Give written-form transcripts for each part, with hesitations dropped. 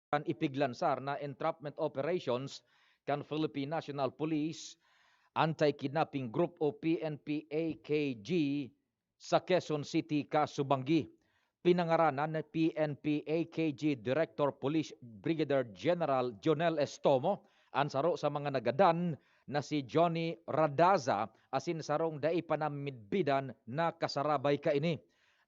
kan ipiglansar na entrapment operations kan Philippine National Police Anti-Kidnapping Group o PNP-AKG sa Quezon City, Kasubanggi. Pinangaranan ni PNP-AKG Director Police Brigadier General Jonel Estomo ang saro sa mga nagadan na si Johnny Radaza asin sarong dai panamidbidan na kasarabay kaini.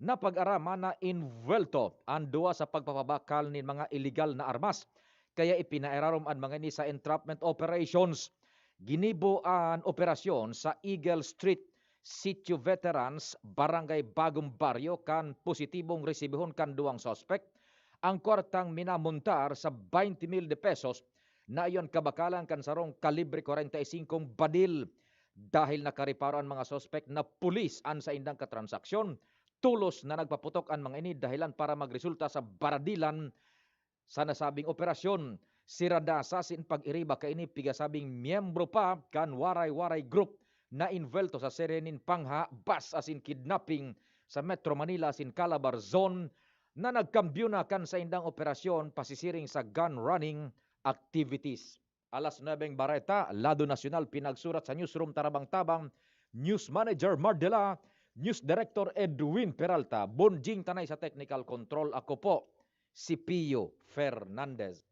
Napag-arama na invuelto ang duwa sa pagpapabakal nin mga illegal na armas. Kaya ipinairarom ang mga ini sa entrapment operations. Ginibo ang operasyon sa Eagle Street, Sitio Veterans, Barangay Bagong Baryo kan positibong resibihon kan duwang suspect. Ang kwartang minamuntar sa 20,000 pesos na iyon kabakalan kan sarong kalibre 45 badil. Dahil nakariparo ang mga suspect na pulis an sa indang katransaksyon, tulos na nagpaputok ang mga ini dahilan para magresulta sa baradilan sa nasabing operasyon. Si Radasa sin pag-iriba kaini pigasabing miyembro pa kan waray-waray group na involto sa serenin pangha bas asin kidnapping sa Metro Manila sin Calabar Zone na nagkambyo na kan sa indang operasyon pasisiring sa gun running activities. Alas 9 Bareta, Lado Nacional, pinagsurat sa Newsroom Tarabang-Tabang, News Manager Mardela, News Director Edwin Peralta, bonjing tanay sa technical control. Ako po, si Pio Fernandez.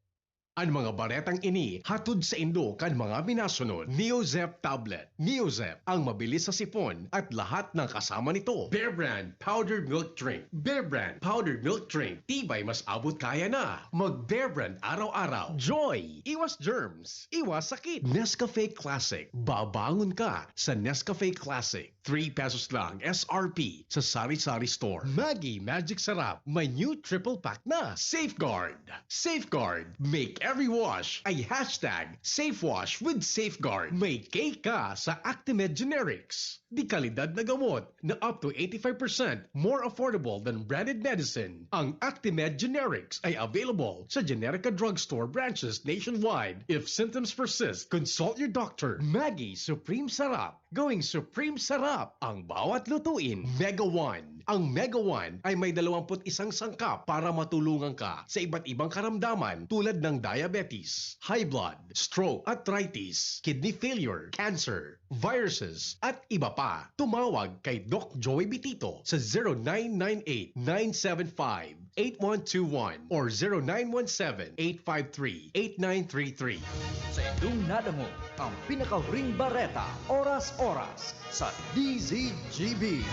Ang mga baretang ini hatod sa Indo kan mga minasunod. Neozep Tablet. Neozep ang mabilis sa sipon at lahat ng kasama nito. Bear Brand Powdered Milk Drink. Bear Brand Powdered Milk Drink. Tibay mas abot kaya na. Mag Bear Brand araw-araw. Joy. Iwas germs. Iwas sakit. Nescafe Classic. Babangon ka sa Nescafe Classic. 3 pesos lang SRP sa Sari-Sari Store. Maggie Magic Sarap. May new triple pack na. Safeguard. Safeguard. Make every wash ay hashtag SafeWash with Safeguard. May cake ka sa Actimed Generics. Di kalidad na gamot na up to 85% more affordable than branded medicine. Ang Actimed Generics ay available sa Generica Drugstore branches nationwide. If symptoms persist, consult your doctor. Maggie Supreme Sarap. Going Supreme Sarap ang bawat lutuin. Mega One. Ang Mega One ay may 21 sangkap para matulungan ka sa iba't ibang karamdaman tulad ng diabetes, high blood, stroke, arthritis, kidney failure, cancer, viruses, at iba pa. Tumawag kay Doc Joey Bitito sa 0998-975-8121 or 0917-853-8933. Sa indong nadamo, ang pinaka-ring bareta, oras-oras sa DZGB.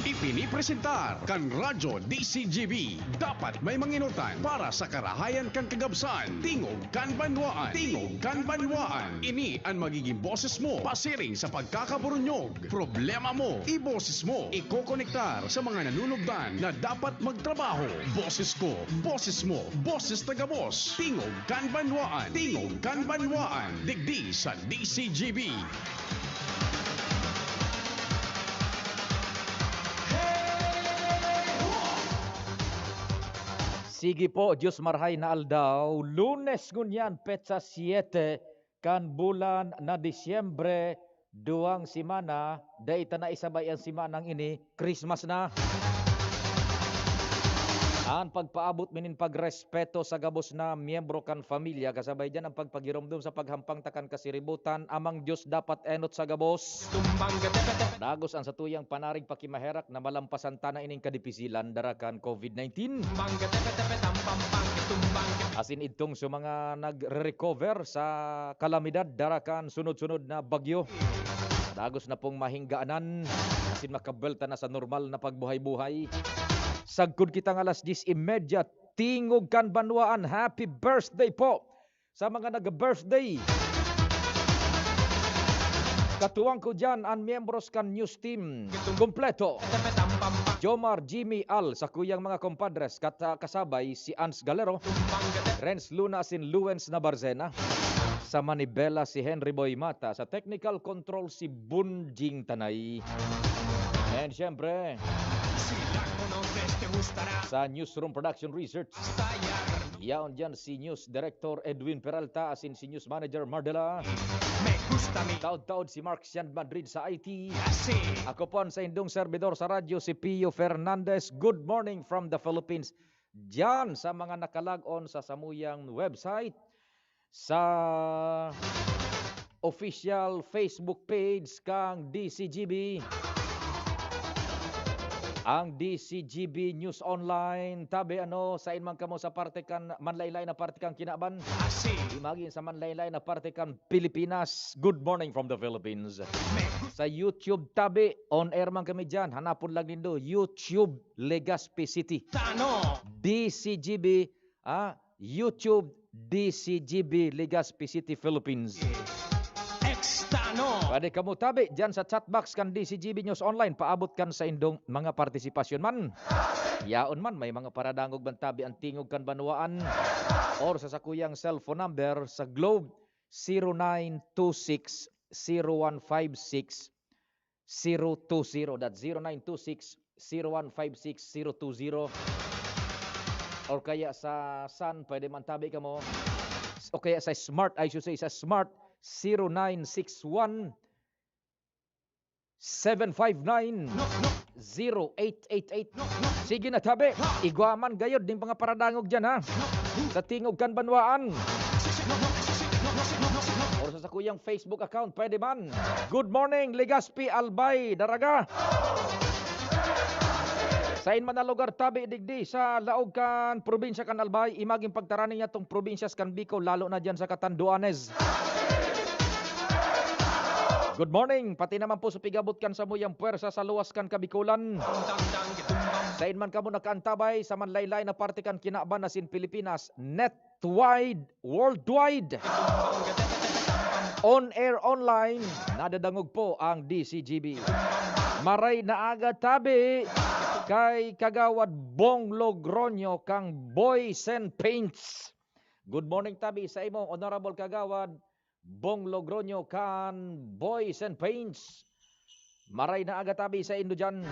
Ipinipresentar kan Radyo DCGB. Dapat may manginutan para sa karahayan kan kagabsan. Tingog kan banwaan. Tingog kan banwaan. Ini ang magiging boses mo pasiring sa pagkakaburunyog. Problema mo, iboses mo. Ikokonektar sa mga nanunugdan na dapat magtrabaho. Boses ko, boses mo, boses tagabos. Tingog kan banwaan. Tingog kan banwaan. Digdi sa DCGB. Sige po, Diyos marhay na aldaw. Lunes ngunyan, petsa 7, kan bulan na Disyembre, duwang simana, daita na isabay ang simanang ini, Christmas na. Ang pagpaabot minin pagrespeto sa gabos na miyembro kan familia, kasabay dyan ang pagpagiromdom sa paghampang takan kasiributan, amang Diyos dapat enot sa gabos. Dagos ang satuyang panarig pakimaherak na malampasan tana ining kadipisilan darakan COVID-19. Asin itong sa mga nagre-recover sa kalamidad darakan sunod-sunod na bagyo. Dagos na pong mahinggaanan, asin makabelta na sa normal na pagbuhay-buhay. Sagkod kitang alas 10:30, tingog kan banwaan. Happy birthday po sa mga nag-birthday. Katuwang ko dyan ang miyembros kan news team. Kompleto. Jomar Jimmy Al sa kuyang mga kompadres. Kasabay si Ans Galero. Renz Luna sin Luens Nabarzena. Sa Manibela si Henry Boy Mata. Sa technical control si Bunjing Tanay. And syempre, sa Newsroom Production Research, yaon dyan si News Director Edwin Peralta asin si News Manager Mardela. Taod-taod si Mark Sian Madrid sa IT. Kasi Ako po ang sa indong servidor sa radyo, si Pio Fernandez. Good morning from the Philippines. Diyan sa mga nakalag-on sa samuyang website, sa official Facebook page kang DCGB, ang DCGB News Online. Tabi sa inman kamo sa parte kan manlaylay na parte kang kinaban. kasi Imagine sa manlaylay na parte kang Pilipinas. Good morning from the Philippines. Sa YouTube tabi, on air man kami dyan. Hanapon lang nindo YouTube Legazpi City. Tano DCGB, YouTube DCGB Legazpi City, Philippines. Extano Pwede kamo tabi dyan sa chatbox kan DCGB News Online. Paabot kan sa indong mga partisipasyon man. Yaon man, may mga paradangog man tabi ang tingog kan banwaan. Or sa sakuyang cellphone number sa Globe 0926 0156 020. That's 0926 0156 020. Or kaya sa Sun, pwede man tabi ka mo. O kaya sa Smart, I should say, sa Smart 0961 759 0888. Sige na tabi, igwaman gayod din mga paradangog dyan ha. Sa tingog kan banwaan. Or sa sakuyang Facebook account, pwede man. Good morning, Legazpi Albay, Daraga. Sa inman na lugar tabi digdi sa laog kan probinsya kan Albay, imaging pagtarani niya tong probinsyas kan Bicol, lalo na dyan sa Catanduanes. Good morning, pati naman po sa pigabot kan sa muyang puwersa sa luwas kan Kabikulan. Sa inman kamo nakaantabay sa manlaylay na parte kan kinaban na sin Pilipinas, netwide, worldwide. On air online, nadadangog po ang DCGB. Maray na aga tabi kay Kagawad Bong Logronyo kang Boys and Paints. Good morning tabi sa imo, Honorable Kagawad Bong Logronyo kan Boys and Paints. Maray na aga tabi sa indo dyan.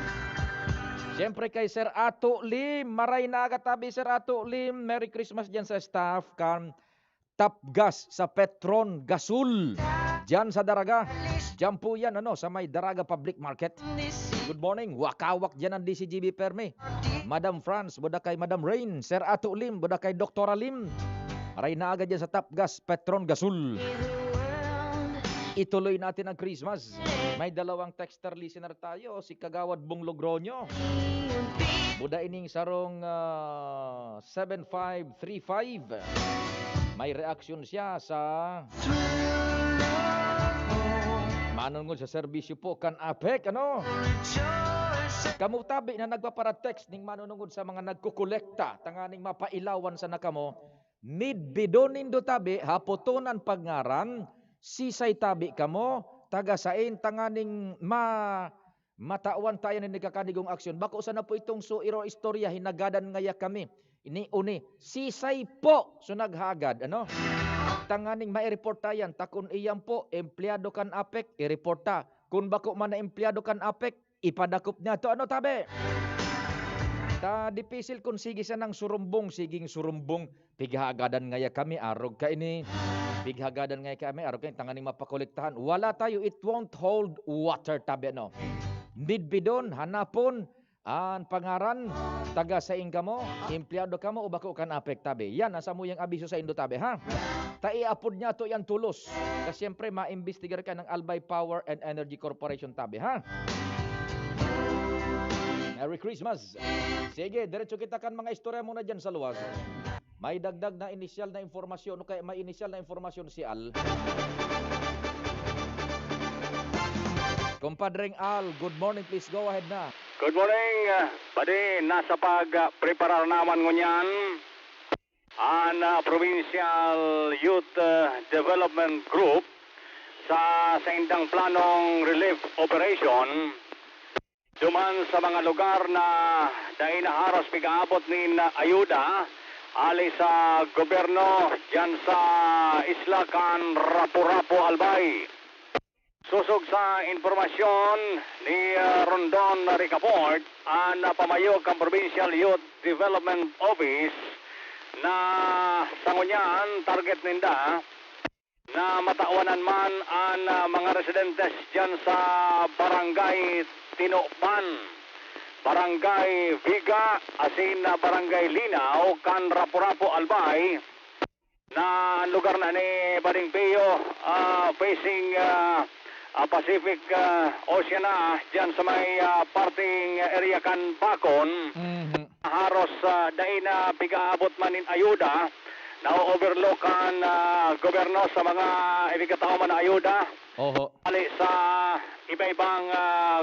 Siyempre kay Sir Ato Lim, maray na aga tabi Sir Ato Lim. Merry Christmas dyan sa staff kan Top Gas sa Petron Gasul. Dyan sa Daraga. Dyan po yan sa may Daraga Public Market. Good morning. Wakawak dyan ang DCGB Perme. Madam France, buda kay Madam Rain. Sir Ato Lim, buda kay Dr. Lim. Aray na agad dyan sa Top Gas, Petron Gasul. Ituloy natin ang Christmas. May dalawang texter listener tayo. Si Kagawad Bong Logronyo. Buda ining sarong 7535. May reaksyon siya sa manungod sa serbisyo po kan APEC. Kamutabi na nagpapara-text ning manunungod sa mga nagkukolekta tanganing mapailawan sa nakamo. Midbidonin do tabi hapotonan pagngaran sisay tabi kamo tagasain tanganing matawan tayo ni nagkakanigong aksyon. Bako sana po itong suiro istorya hinagadan ngaya kami. Ini sisay po so naghagad tanganing mai-report tayan takon iyang po empleyado kan APEC i-reporta. Kung bako man na empleyado kan APEC ipadakop niya to tabi. Ta dipisil kung sige sa nang surumbong, siging surumbong, pighagadan ngaya kami, arog ka ini. Pighagadan ngaya kami, arog kayo, tanganing mapakolektahan. Wala tayo, it won't hold water tabi, Midbidon, hanapon, ang pangaran, taga sa inga mo, empleyado ka mo, o bako kan APEC tabi. Yan, asa mo yung abiso sa indo tabi, ha? Taiapod niya to yan tulos. Kasi siyempre, maimbestigar ka ng Albay Power and Energy Corporation tabi, ha? Merry Christmas. Sige, diretso kita kan mga istorya muna dyan sa luwas. May dagdag na inisyal na informasyon o kaya may inisyal na informasyon si Al. Compadreng Al, good morning. Please go ahead na. Good morning, padi nasa pag-preparar naman ngunyan ang Provincial Youth Development Group sa indang planong relief operation duman sa mga lugar na dahil naharas pigaabot ni ayuda ali sa gobyerno dyan sa Isla kan Rapu-Rapu Albay. Susog sa informasyon ni Rondon Ricaport ang pamayog ang Provincial Youth Development Office na sa ngunyan target ninda na matawanan man ang mga residentes dyan sa Barangay Tinupan, Barangay Viga, asin na Barangay Linaw, kan Rapu-Rapu Albay, na lugar na ni Bading Pio facing Pacific Ocean na dyan sa may parting area kan Bacon. Haros dahil na pigaabot manin ayuda na overlookan goberno sa mga ibigataw man na ayuda. Oho. Ali sa iba-ibang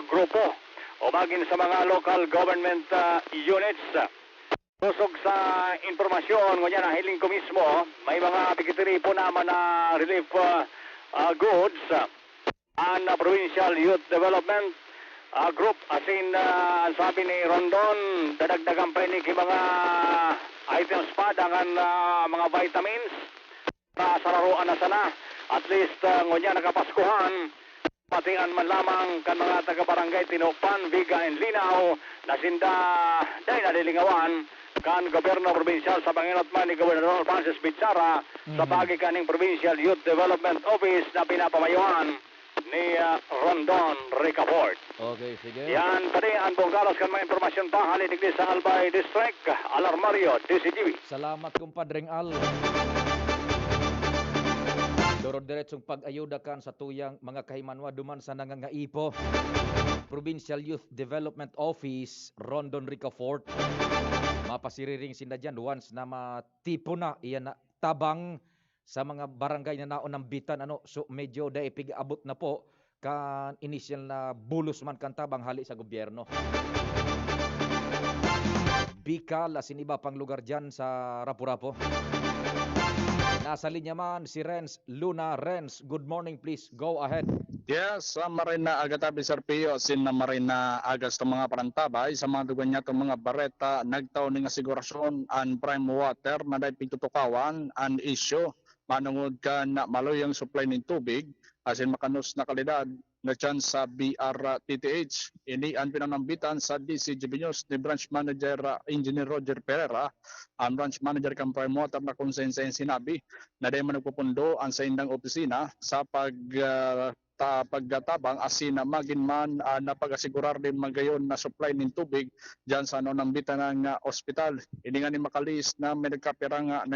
grupo o bagin sa mga local government units. Tusog sa informasyon, ngunyan na hiling ko mismo, may mga bigitiri po naman na relief goods and Provincial Youth Development Group. Asin ang sabi ni Rondon, dadagdagan pa ini mga items pa dengan mga vitamins para sa laruan na sana. At least ngunyan nakapaskuhan, patian man lamang kan mga taga-barangay Tinupan, Viga, and Linaw na sinda dahil nalilingawan kan gobyerno provincial sa panginot man ni Gobernador Francis Bichara sa bagay kaning Provincial Youth Development Office na pinapamayuhan ni Rondon Ricafort. Okay, sige. Yan tadi ang bonggalas kan mga informasyon pa halin digdi sa Albay District, Alarmario, DCTV. Salamat kumpadreng Al. Doro-diretsong pag-ayuda kan sa tuyang mga kahimanwa duman sa nangangaipo. Provincial Youth Development Office, Rondon Ricafort. Mapasiriring sinda dyan once na matipo na iyan na tabang sa mga barangay na naon ng bitan. So medyo daipig abot na po kan initial na bulos man kan tabang hali sa gobyerno. Bicol, asin iba pang lugar dyan sa Rapu-Rapu. Nasa linya man si Renz Luna. Renz, good morning, please go ahead. Yes, Marina Agatabi Sarpio, sin na Marina Agas to mga parantabay sa mga dugan niya to mga bareta nagtaw ni nga sigurasyon an prime water na dahil pigtutukawan an issue manungod ka na maloyang supply ng tubig asin makanos na kalidad na dyan sa BRTTH. Ini ang pinanambitan sa DCGB News ni Branch Manager Engineer Roger Pereira. Ang Branch Manager kang Prime Water na kung saan sinabi na dahil man nagpupundo ang sa indang opisina sa pagtabang asin na magin man na pag-asigurar din magayon na supply ng tubig dyan sa nambitan ng ospital. Ini nga ni makalis na may nagkapira nga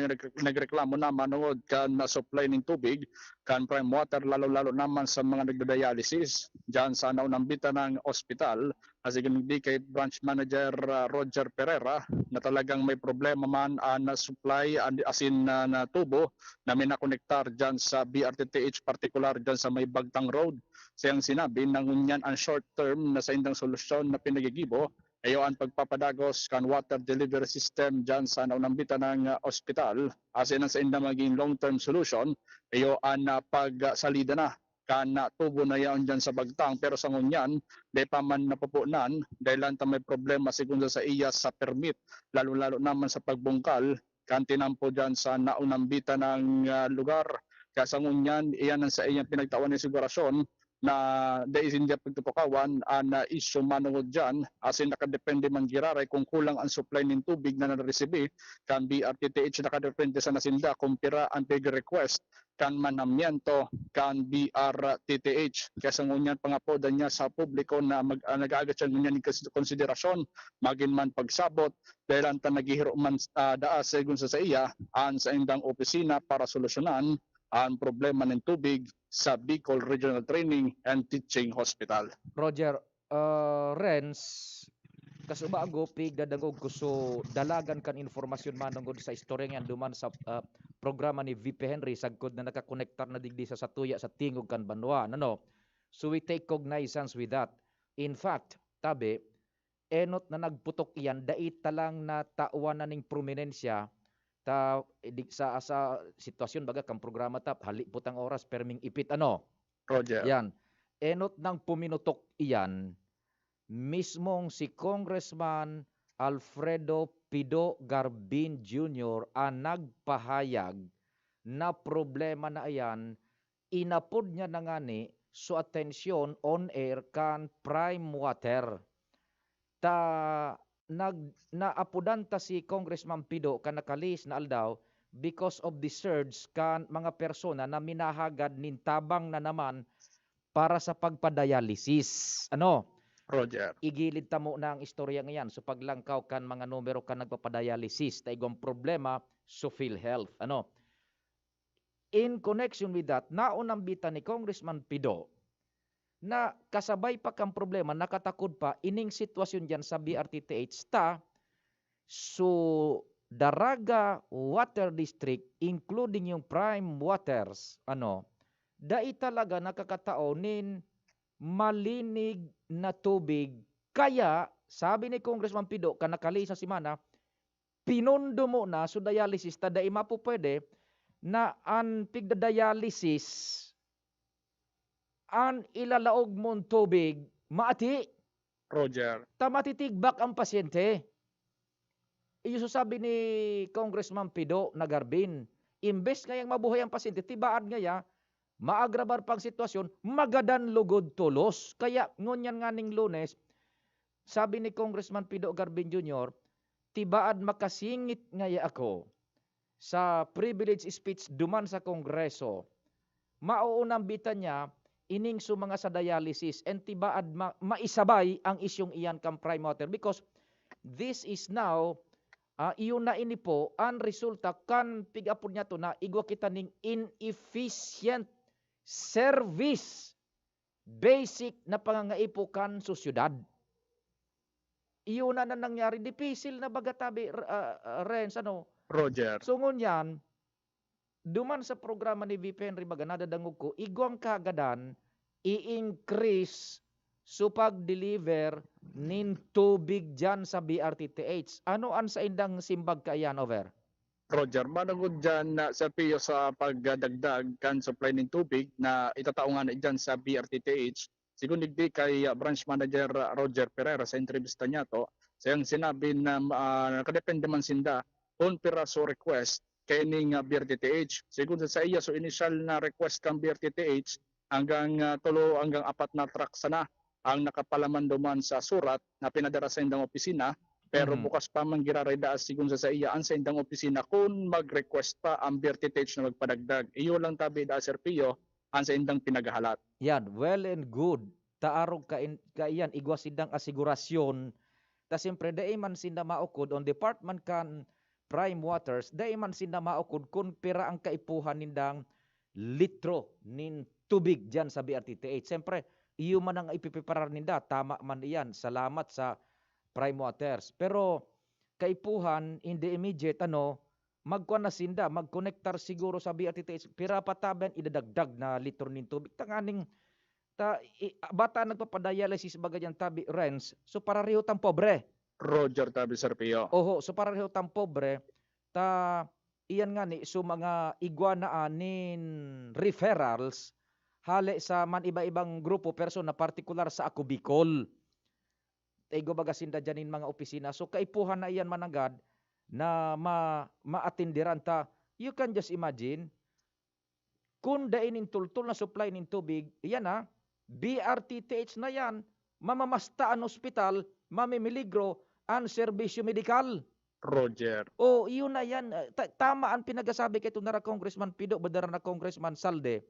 nagreklamo na manungod kan na supply ng tubig kan Prime Water lalo-lalo naman sa mga nagda-dialysis dyan sa nambitan ng ospital. Kasi hindi kay Branch Manager Roger Pereira na talagang may problema man na supply asin na tubo na may nakonektar dyan sa BRTTH particular dyan sa may Bagtang Road. Siyang sinabi na ngunyan ang short term na sa indang solusyon na pinagigibo ayo ang pagpapadagos kan water delivery system dyan sa naunambitan ng ospital. Asin ang sa indang maging long term solution ayo ang pagsalida na kan tubo na yan dyan sa Bagtang pero sa ngunyan di pa man napupunan dahil lang may problema siguro sa iya sa permit lalo-lalo naman sa pagbungkal kan tinampo dyan sa naunambitan ng lugar. Kaya sa ngunyan iyan ang sa iyang pinagtawan ng sigurasyon na dahil hindi pagtutukawan na issue manungod dyan asin nakadepende man giraray kung kulang ang supply ng tubig na nareceive kan BRTTH nakadepende sa nasinda kung pira ang pig request kan manamiento kan BRTTH. Kaya sa ngunyan pangapodan niya sa publiko na nag-aagat siya ngunyan ng konsiderasyon magin man pagsabot dahil ang naghihiro man daas segun sa iya an sa indang opisina para solusyonan ang problema ng tubig sa Bicol Regional Training and Teaching Hospital. Roger, Renz, kasubago pigdadangog ko so dalagan kan informasyon manungod sa istorya nga duman sa programa ni VP Henry sagkod na nakakonektar na digdi sa Satuya sa tingog kan Banwa. No? So we take cognizance with that. In fact, tabi, enot na nagputok iyan, dait talang na tauan na ning prominensya sa sitwasyon baga kang programa tap hali putang oras perming ipit Roger. yan enot nang puminutok iyan mismong si Congressman Alfredo Pido Garbin Jr. ang nagpahayag na problema na ayan inapod niya na ngani so atensyon on air kan Prime Water naapudan ta si Congressman Pido kan nakalis na aldaw because of the surge kan mga persona na minahagad nin tabang na naman para sa pagpadialysis. Ano? Roger. Igilid tamo na ang istorya ngayon. So paglangkaw kan mga numero kan nagpapadialysis, taigong problema so PhilHealth. Ano? In connection with that, naunang bita ni Congressman Pido na kasabay pa kang problema, nakatakod pa, ining sitwasyon dyan sa BRTTH so Daraga Water District, including yung prime waters, dai talaga nakakatao nin malinig na tubig. Kaya, sabi ni Congressman Pido, kanakali sa simana, pinundo mo na so dialysis, dai mapupwede na ang pigda-dialysis ang ilalaog mong tubig, maati. Roger. Matitigbak ang pasyente. Iyo sabi ni Congressman Pido na Garbin, imbes ngayang mabuhay ang pasyente, tibaad ngaya, maagrabar pang sitwasyon, magadan lugod tulos. Kaya ngunyan nga ning Lunes, sabi ni Congressman Pido Garbin Jr., tibaad makasingit ngaya ako sa privilege speech duman sa Kongreso. Mauunang bita niya, ining so mga sa dialysis and tibaad maisabay ang isyong iyan kang prime water because this is now iyon na ini po ang resulta kan pigapod niya to na igwa kita ning inefficient service basic na pangangaipukan sa syudad. Iyon na nangyari, dipisil na bagatabi Renz, Roger. So ngunyan, duman sa programa ni VP Henry Baga, nadadangog ko, igwang kagadan, i-increase so pag-deliver nin tubig dyan sa BRTTH. Ano ang sa indang simbag kaayan, over? Roger, managod dyan na sa PIO sa pagdagdag kan supply ng tubig na itataungan na dyan sa BRTTH. Siguro di kay branch manager Roger Pereira sa entrevista niya to, sayang sinabi na nakadepende man sinda on piraso request kay ning BRTTH. Siguro sa iya so initial na request kang BRTTH hanggang 3 hanggang 4 na truck sana ang nakapalaman duman sa surat na pinadara sa indang opisina. Pero bukas pa man girareda sigun sa iya ang sa indang opisina kung mag-request pa ang BRTTH na magpadagdag. Iyo lang tabi da Sir Pio ang sa indang pinagahalat. Yan, well and good. Taarog kaiyan igwa sindang asigurasyon. Ta siyempre dai man sinda maukod on department kan prime waters, dai man sinda maukod kung pira ang kaipuhan nindang litro nin tubig dyan sa BRTTH. Siyempre, iyo man ang ipipreparar ninda, tama man iyan. Salamat sa prime waters. Pero kaipuhan in the immediate magkuan na sinda, magkonektar siguro sa BRTTH, pira pataben idadagdag na litro nin tubig. Tanganing bata nagpapadialysis bagay tabi Renz, so para riho tang pobre. Roger tabi Sir Pio. Oho, so para riho tang pobre, iyan nga ni, so mga igwanaan nin referrals, hali sa man iba-ibang grupo, person na partikular sa ako Bicol. Ego baga sinda dyanin mga opisina. So kaipuhan na iyan managad na maatindiran ta. You can just imagine, kung dainin tultul na supply nin tubig, iyan BRTTH na yan, mamamasta ang ospital, mamimiligro ang serbisyo medikal. Roger. Iyon na yan. Tama ang pinagasabi kay ito na Congressman Pido, badara na Congressman Salde,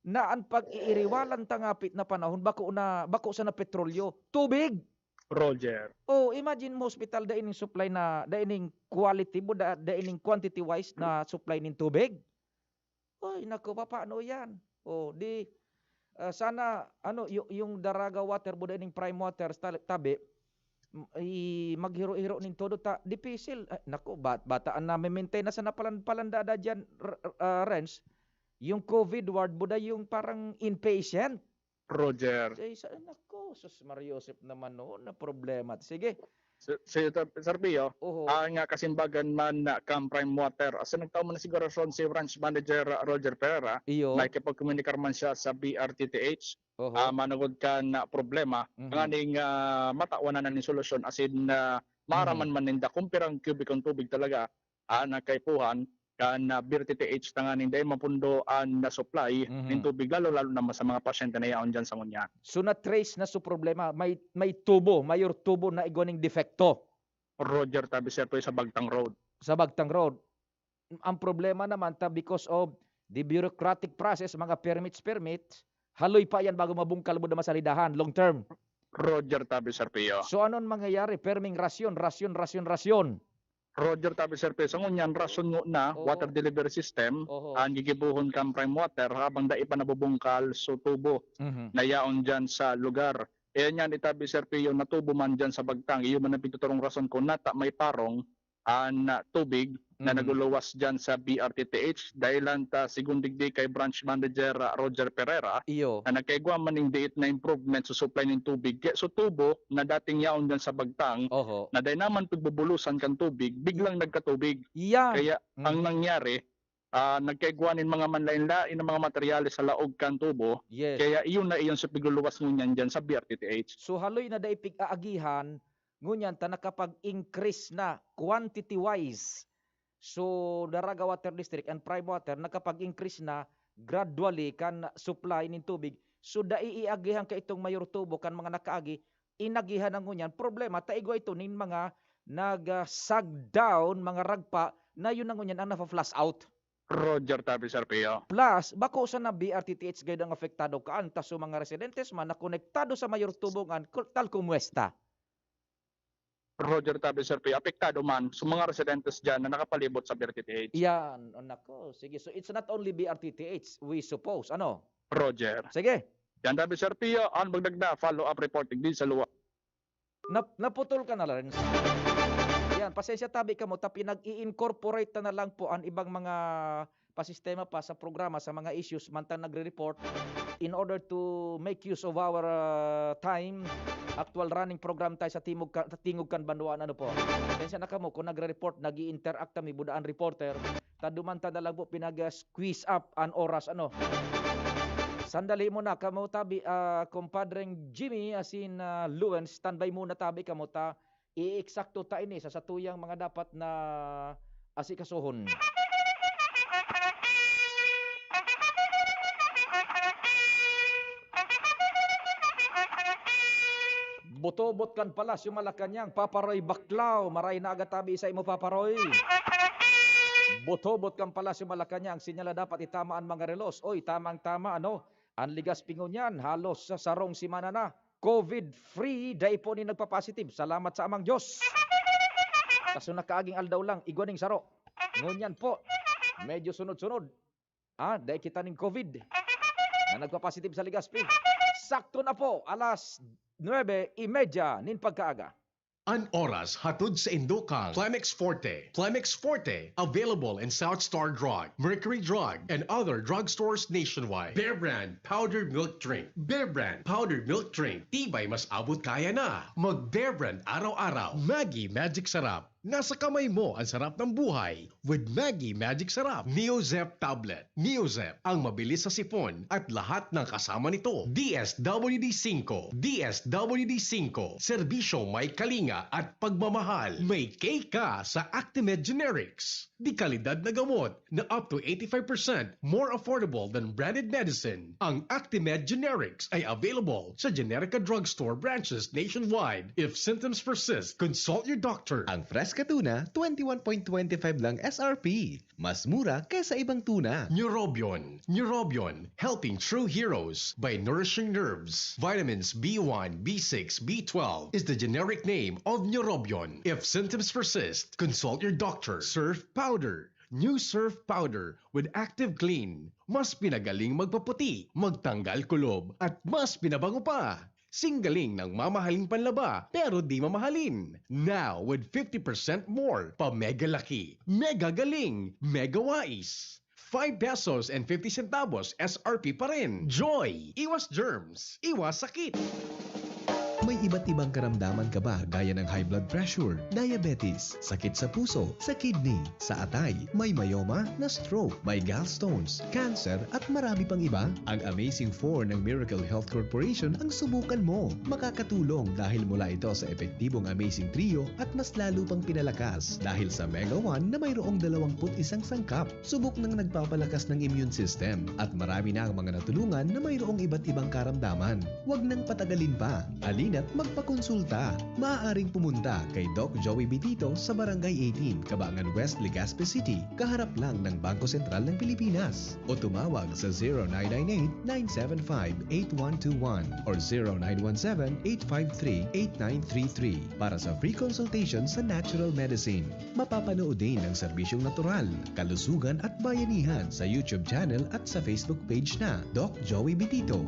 na ang pag-iiriwalan tangapit na panahon, bako sa na petrolyo, tubig. Roger. Imagine mo hospital, daining supply na, daining quality mo, daining quantity wise na supply nin tubig. Naku, paano yan? Sana yung Daraga water buda ning prime water tabi maghiro-hiro ning todo ta dipisil. Naku, bataan na maintain na sana palanda diyan Renz. Yung COVID ward buda yung parang inpatient. Roger. Naku, sus Mariosep naman na problema. Sige. Sir Pio, ang kasimbagan man na kam prime water, asa nagtao man na siguro si branch manager Roger Pereira, nakikipag-communicate man siya sa BRTTH, manugod ka na problema, nganing matawanan na ni solusyon, as in maraman man ninda, kung pirang cubic ang tubig talaga, na kaipuhan, kan BRTTH tanganin dahil mapundo na supply ng tubig lalo na sa mga pasyente na yaon dyan sa ngunya. So na-trace na sa problema, may tubo, mayor tubo na igwaning defekto. Roger tabi sir po sa Bagtang Road. Sa Bagtang Road. ang problema naman because of the bureaucratic process, mga permits, haloy pa yan bago mabungkal mo naman sa lidahan, long term. Roger Tabi Sir Pio. So anong mangyayari? Perming rasyon. Roger Tabi Sir Pio. So ngunyan rason ngo na Oo. water delivery system Oho. ang gigibuhon kang prime water habang dai pa nabubungkal so tubo Mhm. na yaon dyan sa lugar. E yan itabi Sir Pio natubo man dyan sa bagtang. Iyo man ang pituturong rason kung nata may parong na tubig na Mhm. naguluwas dyan sa BRTTH dahilan ta sigundigdi kay branch manager Roger Pereira Iyo. na nagkaigwa man ng diit na improvement sa supply ng tubig. Kaya so tubo na dating yaon dyan sa bagtang Oho. na dahil naman pagbubulusan kan tubig, biglang nagkatubig. Yan. Kaya Mm. ang nangyari, nagkaigwanin mga manlain-lain ng mga materyales sa laog kan tubo, Yes. kaya iyon na iyon sa pigluluwas ngunyan dyan sa BRTTH. So haloy na daig aagihan, ngunyan ta nakapag-increase na quantity wise. So Daraga Water District and Prime Water nakapag-increase na gradually kan supply nin tubig. So iiagihan ka itong mayor tubo kan mga nakaagi, inagihan ang ngunyan. Problema taigwa ito nin mga nag-sag down, mga ragpa na yun ang ngunyan ang nafa-flush out. Roger Tabi Sir Pio. Plus, bako sa na BRTTH guide ang apektado kaan, tas so mga residentes man na konektado sa mayor tubongan, tal kumuesta. Roger Tabi Sir Pio. Apektado man sa mga residentes dyan na nakapalibot sa BRTTH. Yan, nako, sige. So it's not only BRTTH, we suppose. Ano? Roger. Sige, Yan Tabi Sir Pio, ang magdagda follow-up reporting din sa luwa. naputol ka na lang. Yan, pasensya tabi ka mo, tapi nag-i-incorporate na lang po ang ibang mga pasistema pa sa programa, sa mga issues, mantang nagre-report in order to make use of our time. Actual running program tayo sa Tingog kan Banduan, ano po. Pasensya na ka mo, kung nagre-report, nag-i-interact kami, budaan reporter, tadumanta na lang po, pinag-squeeze up ang oras, ano. Sandali muna, kamo tabi, kumpadreng Jimmy, asin Luen, standby muna tabi kamo ta, i-eksakto ta ini sa satuyang mga dapat na asikasuhon. Botobot kan Palasyo Malacañang, Paparoy Baklaw, maray na agad tabi sa imo Paparoy. Botobot kan Palasyo Malacañang, sinyala dapat itamaan mga relos. Oy, tamang-tama, ano? Ang ligas pingon yan, halos sa sarong simana na. COVID-free, dahil po ni nagpa-positive. Salamat sa amang Diyos. Kaso nakaaging aldaw lang, igwaning saro. Ngunyan po, medyo sunod-sunod. Dahil kita ning COVID na nagpa-positive sa Ligaspi. Sakto na po, alas 9:30 nin pagkaaga. An oras hatod sa Indokang Climax Forte. Climax Forte, available in South Star Drug, Mercury Drug, and other drugstores nationwide. Bear Brand Powdered Milk Drink. Bear Brand Powdered Milk Drink. Tibay mas abot kaya na. Mag Bear Brand araw-araw. Maggie Magic Sarap. Nasa kamay mo ang sarap ng buhay with Maggie Magic Sarap. Neozep Tablet. Neozep, ang mabilis sa sipon at lahat ng kasama nito. DSWD5. DSWD5. Serbisyo may kalinga at pagmamahal. May K ka sa Actimed Generics. Di kalidad na gamot na up to 85% more affordable than branded medicine. Ang Actimed Generics ay available sa Generica Drugstore branches nationwide. If symptoms persist, consult your doctor. Ang Fresca Tuna, 21.25 lang SRP. Mas mura kaysa ibang tuna. Neurobion. Neurobion, helping true heroes by nourishing nerves. Vitamins B1, B6, B12 is the generic name of Neurobion. If symptoms persist, consult your doctor. Surf Powder. New Surf Powder with Active Clean. Mas pinagaling magpaputi, magtanggal kulob, at mas pinabango pa. Singgaling ng mamahaling panlaba pero di mamahalin. Now with 50% more pa mega laki, mega galing, mega wise. 5 pesos and 50 centavos SRP pa rin. Joy! Iwas germs, iwas sakit. May iba't ibang karamdaman ka ba gaya ng high blood pressure, diabetes, sakit sa puso, sa kidney, sa atay, may myoma, na stroke, may gallstones, cancer at marami pang iba? Ang Amazing 4 ng Miracle Health Corporation ang subukan mo. Makakatulong dahil mula ito sa epektibong Amazing Trio at mas lalo pang pinalakas dahil sa Mega 1 na mayroong 21 sangkap. Subok ng nagpapalakas ng immune system at marami na ang mga natulungan na mayroong iba't ibang karamdaman. Huwag nang patagalin pa. Alina't magpakonsulta. Maaaring pumunta kay Doc Joey Bitito sa Barangay 18, Cabangan West, Legazpi City, kaharap lang ng Bangko Sentral ng Pilipinas. O tumawag sa 0998-975-8121 or 0917-853-8933 para sa free consultation sa natural medicine. Mapapanood din ang serbisyong natural, kalusugan at bayanihan sa YouTube channel at sa Facebook page na Doc Joey Bitito.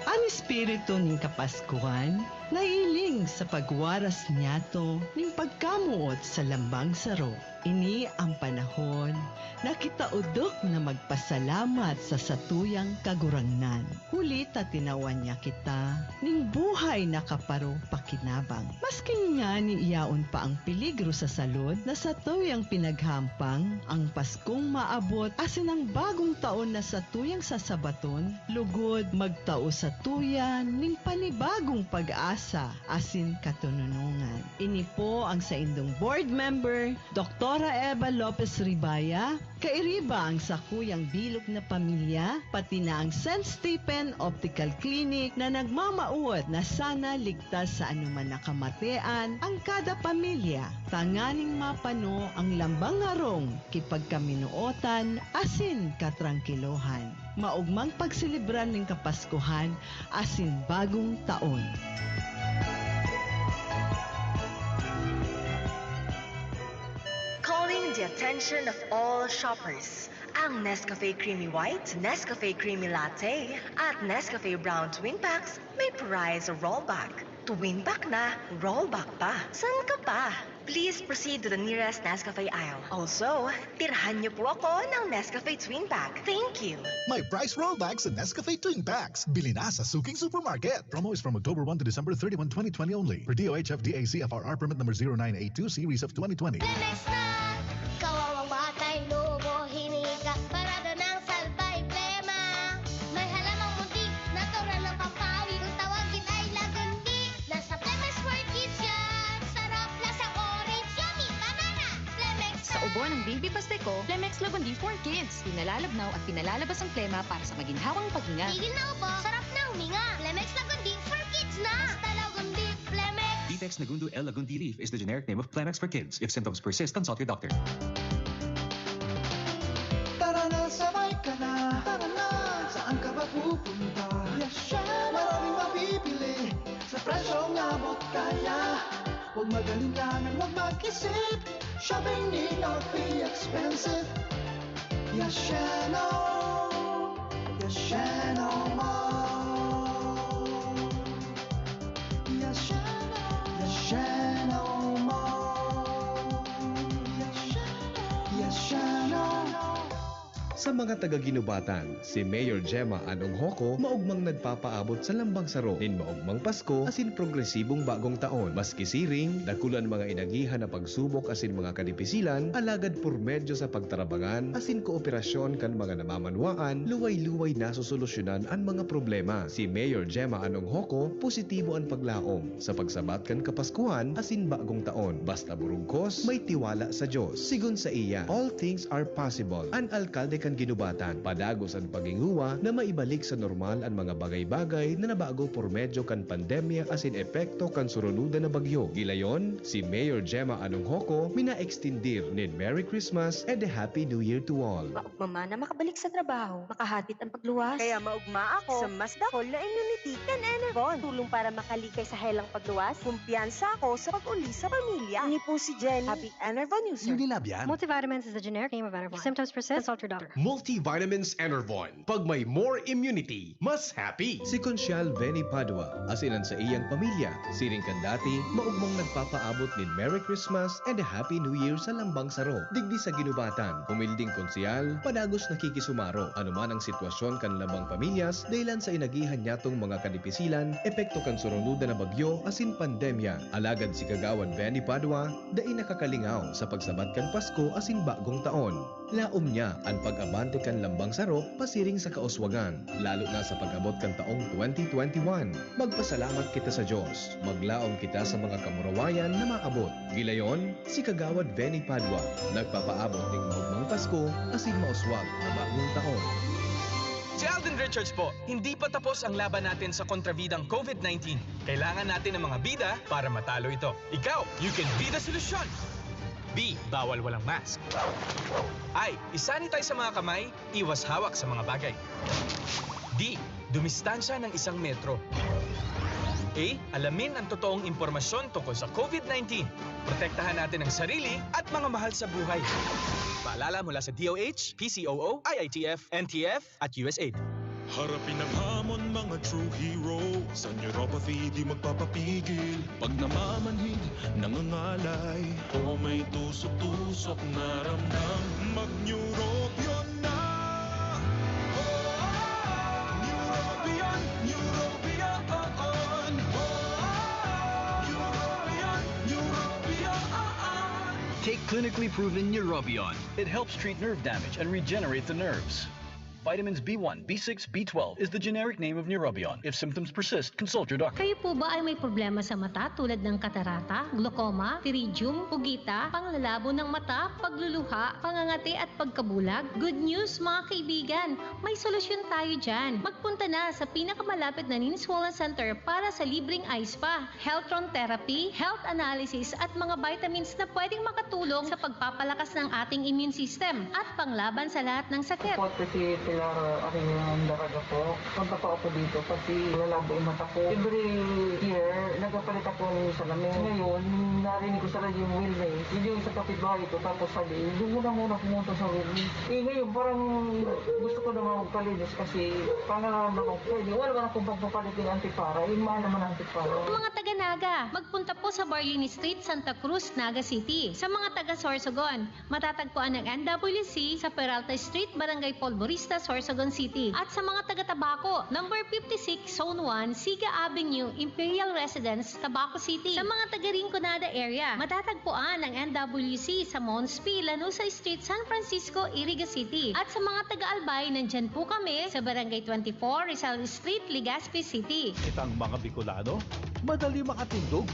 Ang espiritu ng Kapaskuhan nailing sa pagwaras niyato ning pagkamuot sa lambang saro. Ini ang panahon na kita udok na magpasalamat sa satuyang kagurangnan. Huli ta tinawan niya kita ning buhay na kaparo pakinabang. Maski nga ni iyaon pa ang peligro sa salud na satuyang pinaghampang ang Paskong maabot asin ang bagong taon na satuyang sasabaton lugod magtao sa tuyan ning panibagong pag-asa asin katununungan. Ini po ang sa indong board member Dr. Eva Lopez Ribaya, kairiba ang sakuyang bilog na pamilya, pati na ang St. Stephen Optical Clinic na nagmamauot na sana ligtas sa anuman nakamatian ang kada pamilya. Tanganing mapano ang lambang harong kipagkaminuotan asin katrangkilohan. Maugmang pagsilibran ng Kapaskuhan asin bagong taon. Calling the attention of all shoppers. Ang Nescafe Creamy White, Nescafe Creamy Latte, at Nescafe Brown Twin Packs may prize rollback. Twin pack na, rollback pa. San ka pa? Please proceed to the nearest Nescafe aisle. Also, tirhan niyo po ako ng Nescafe Twin Pack. Thank you. May price rollbacks and Nescafe Twin Packs. Bili na sa Suking Supermarket. Promo is from October 1 to December 31, 2020 only. Per DOH FDA CFRR permit number 0982 series of 2020. Next na, kawawang batay, lubo, hinika, parada ng salbay, plema. May halamang muntik, natural ng pampawi, kung tawagin ay lagundi. Nasa Plemex for Kids yan, sarap lasang orange, yummy, banana, Plemex Sa ubo ng baby pasteko, Plemex Lagundi for Kids. Pinalalabnaw at pinalalabas ang plema para sa maginhawang paghinga. Tigil na upo, sarap na huminga. Plemex Lagundi for Kids na. Basta Lagundi, Plemex. Defex Nagundu L. Lagundi Leaf is the generic name of Plemex for kids. If symptoms persist, consult your doctor. Tara na, sabay ka na. Tara na, saan ka ba pupunta? Maraming mapipili sa presyong abot kaya. Huwag magalinlangan, huwag mag-isip. Shopping need not be expensive. Yashano Mall. Yashano Mall. Yashano. Sa mga taga-Ginubatan, si Mayor Gemma Anong Hoko maugmang nagpapaabot sa lambang saro nin maugmang Pasko asin progresibong bagong taon. Maski siring, dakulan mga inagihan na pagsubok asin mga kadipisilan, alagad por medyo sa pagtarabangan asin kooperasyon kan mga namamanwaan, luway-luway na sosolusyonan ang mga problema. Si Mayor Gemma Anong Hoko, positibo ang paglaom sa pagsabat kan Kapaskuhan asin bagong taon. Basta burugkos, may tiwala sa Diyos. Sigun sa iya, all things are possible. An alkalde kan Ginubatan, padagos ang paginguwa na maibalik sa normal ang mga bagay-bagay na nabago por medyo kan pandemya asin epekto kan surunudan na bagyo. Gilayon, si Mayor Gemma Anong Hoko mina-extendir nin Merry Christmas and a Happy New Year to all. Maugma na makabalik sa trabaho, makahatid ang pagluwas. Kaya maugma ako sa mas dakol na immunity kan Enervon. Tulong para makalikay sa helang pagluwas. Kumpiyansa ako sa pag-uli sa pamilya. Ini po si Jenny, happy Enervon user. Unilab yan. Multivitamins is the generic name of Enervon. Symptoms persist, consult your doctor. Multivitamins Enervon. Pag may more immunity, mas happy. Si Consial Benny Padua, asinan sa iyang pamilya, siring kan dati, maugmang nagpapaabot nin Merry Christmas and a Happy New Year sa lambang saro. Digdi sa Ginubatan, humilding konsyal, padagos nakikisumaro, anuman ang sitwasyon kan lambang pamilyas, dahilan sa inagihan niyatong mga kadipisilan, epekto kan surunudan na bagyo, asin pandemya. Alagad si Kagawad Benny Padua, dai nakakalingaw sa pagsabat kan Pasko asin bagong taon. Laom niya ang pag-abante kan lambang saro pasiring sa kauswagan, lalo na sa pag-abot kan taong 2021. Magpasalamat kita sa Diyos, maglaom kita sa mga kamurawayan na maabot. Gilayon, si Kagawad Benny Padua, nagpapaabot ng maugmang Pasko asin mauswag na bagong taon. Si Alden Richards po, hindi pa tapos ang laban natin sa kontrabidang COVID-19. Kailangan natin ng mga bida para matalo ito. Ikaw, you can be the solution. B. Bawal walang mask. I. Isanitize sa mga kamay, iwas hawak sa mga bagay. D. Dumistansya ng 1 metro. A. Alamin ang totoong impormasyon tungkol sa COVID-19. Protektahan natin ang sarili at mga mahal sa buhay. Paalala mula sa DOH, PCOO, IITF, NTF at USAID. Harapin ang hamon, mga true hero. Sa neuropathy di magpapapigil. Pag namamanhid, nangangalay, o may tusok-tusok na ramdam, mag-Neurobion na. Neurobion, Neurobion. Take clinically proven Neurobion. It helps treat nerve damage and regenerate the nerves. Vitamins B1, B6, B12 is the generic name of Neurobion. If symptoms persist, consult your doctor. Kayo po ba ay may problema sa mata tulad ng katarata, glaucoma, pterygium, pugita, panglalabo ng mata, pagluluha, pangangati at pagkabulag? Good news mga kaibigan! May solusyon tayo dyan. Magpunta na sa pinakamalapit na Nini Swollen Center para sa libreng eye spa, Healthron Therapy, health analysis at mga vitamins na pwedeng makatulong sa pagpapalakas ng ating immune system at panglaban sa lahat ng sakit. Aking daraga po. Punta po ako dito kasi lalabo yung mata ko. Every year, nagpapalit ako ng salamin. Ngayon, narinig ko sa radyo yung wheelbase. Hindi yung sa kapitbahay ko. Tapos sabi, doon muna pumunta sa wheelbase. Ngayon, parang gusto ko naman magpalinis kasi pangalan ako pwede. Wala naman akong pagpapalit yung antipara. Yung mahal naman ang antipara. Mga taga-Naga, magpunta po sa Barlini Street, Santa Cruz, Naga City. Sa mga taga-Sorsogon, matatagpuan ng NWC sa Peralta Street, Barangay Polvorista, Sorsogon City. At sa mga taga-Tabaco, number 56, Zone 1, Siga Avenue, Imperial Residence, Tabaco City. Sa mga taga-Rinconada area, matatagpuan ang NWC sa Monspi, Lanusa Street, San Francisco, Iriga City. At sa mga taga-Albay, nandyan po kami sa Barangay 24, Rizal Street, Legazpi City. Itang mga Bicolano, madali makatindog.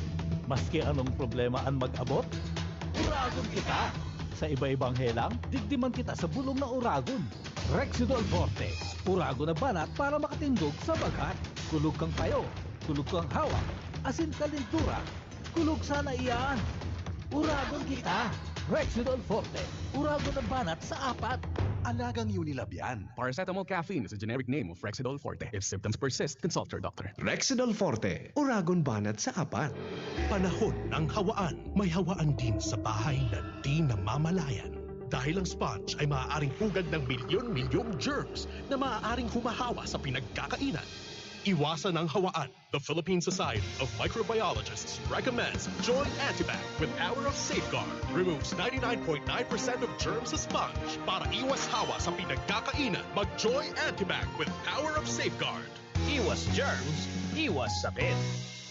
Maski anong problema ang mag-abot, uragon kita. Sa iba-ibang helang, digdiman kita sa bulong na uragon. Rexidol Forte, uragon na banat para makatindog sa bagat. Kulog kang payo, kulog kang hawak, asin kalintura, kulog sana iyan. Uragon kita. Rexidol Forte, uragon na banat sa 4. Alagang Unilab yan. Paracetamol caffeine is a generic name of Rexidol Forte. If symptoms persist, consult your doctor. Rexidol Forte, uragon banat sa 4. Panahon ng hawaan. May hawaan din sa bahay na di namamalayan. Dahil ang sponge ay maaaring hugad ng milyon-milyong germs na maaaring humahawa sa pinagkakainan. Iwasan ang hawaan. The Philippine Society of Microbiologists recommends Joy Antibac with Power of Safeguard. Removes 99.9% of germs sa sponge. Para iwas hawa sa pinagkakainan, mag-Joy Antibac with Power of Safeguard. Iwas germs, iwas sakit.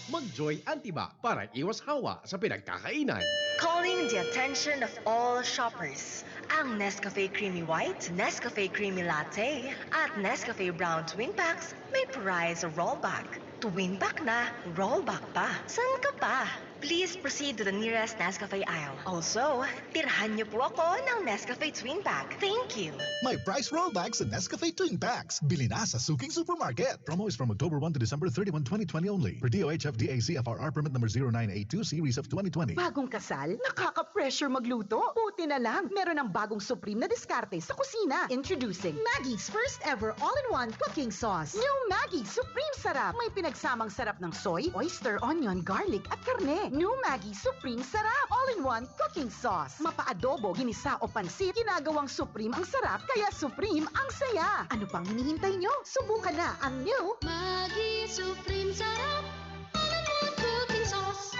Mag-Joy Antibac para iwas hawa sa pinagkakainan. Calling the attention of all shoppers. Ang Nescafe Creamy White, Nescafe Creamy Latte, at Nescafe Brown Twin Packs may prize rollback. Twin pack na, rollback pa. San ka pa? Please proceed to the nearest Nescafe aisle. Also, tirhan niyo po ako ng Nescafe Twin Pack. Thank you. May price rollbacks sa Nescafe Twin Packs. Bili na sa Suking Supermarket. Promo is from October 1 to December 31, 2020 only. Per DOH FDA CFRR permit number 0982 series of 2020. Bagong kasal? Nakaka-pressure magluto? Buti na lang, meron ng bagong supreme na diskarte sa kusina. Introducing Maggie's first ever all-in-one cooking sauce. New Maggie Supreme Sarap. May pinagsamang sarap ng soy, oyster, onion, garlic at karne. New Maggie Supreme Sarap. All-in-one cooking sauce. Mapa-adobo, ginisa o pansit, ginagawang supreme ang sarap, kaya supreme ang saya. Ano pang hinihintay nyo? Subukan na ang new Maggie Supreme Sarap. All-in-one cooking sauce.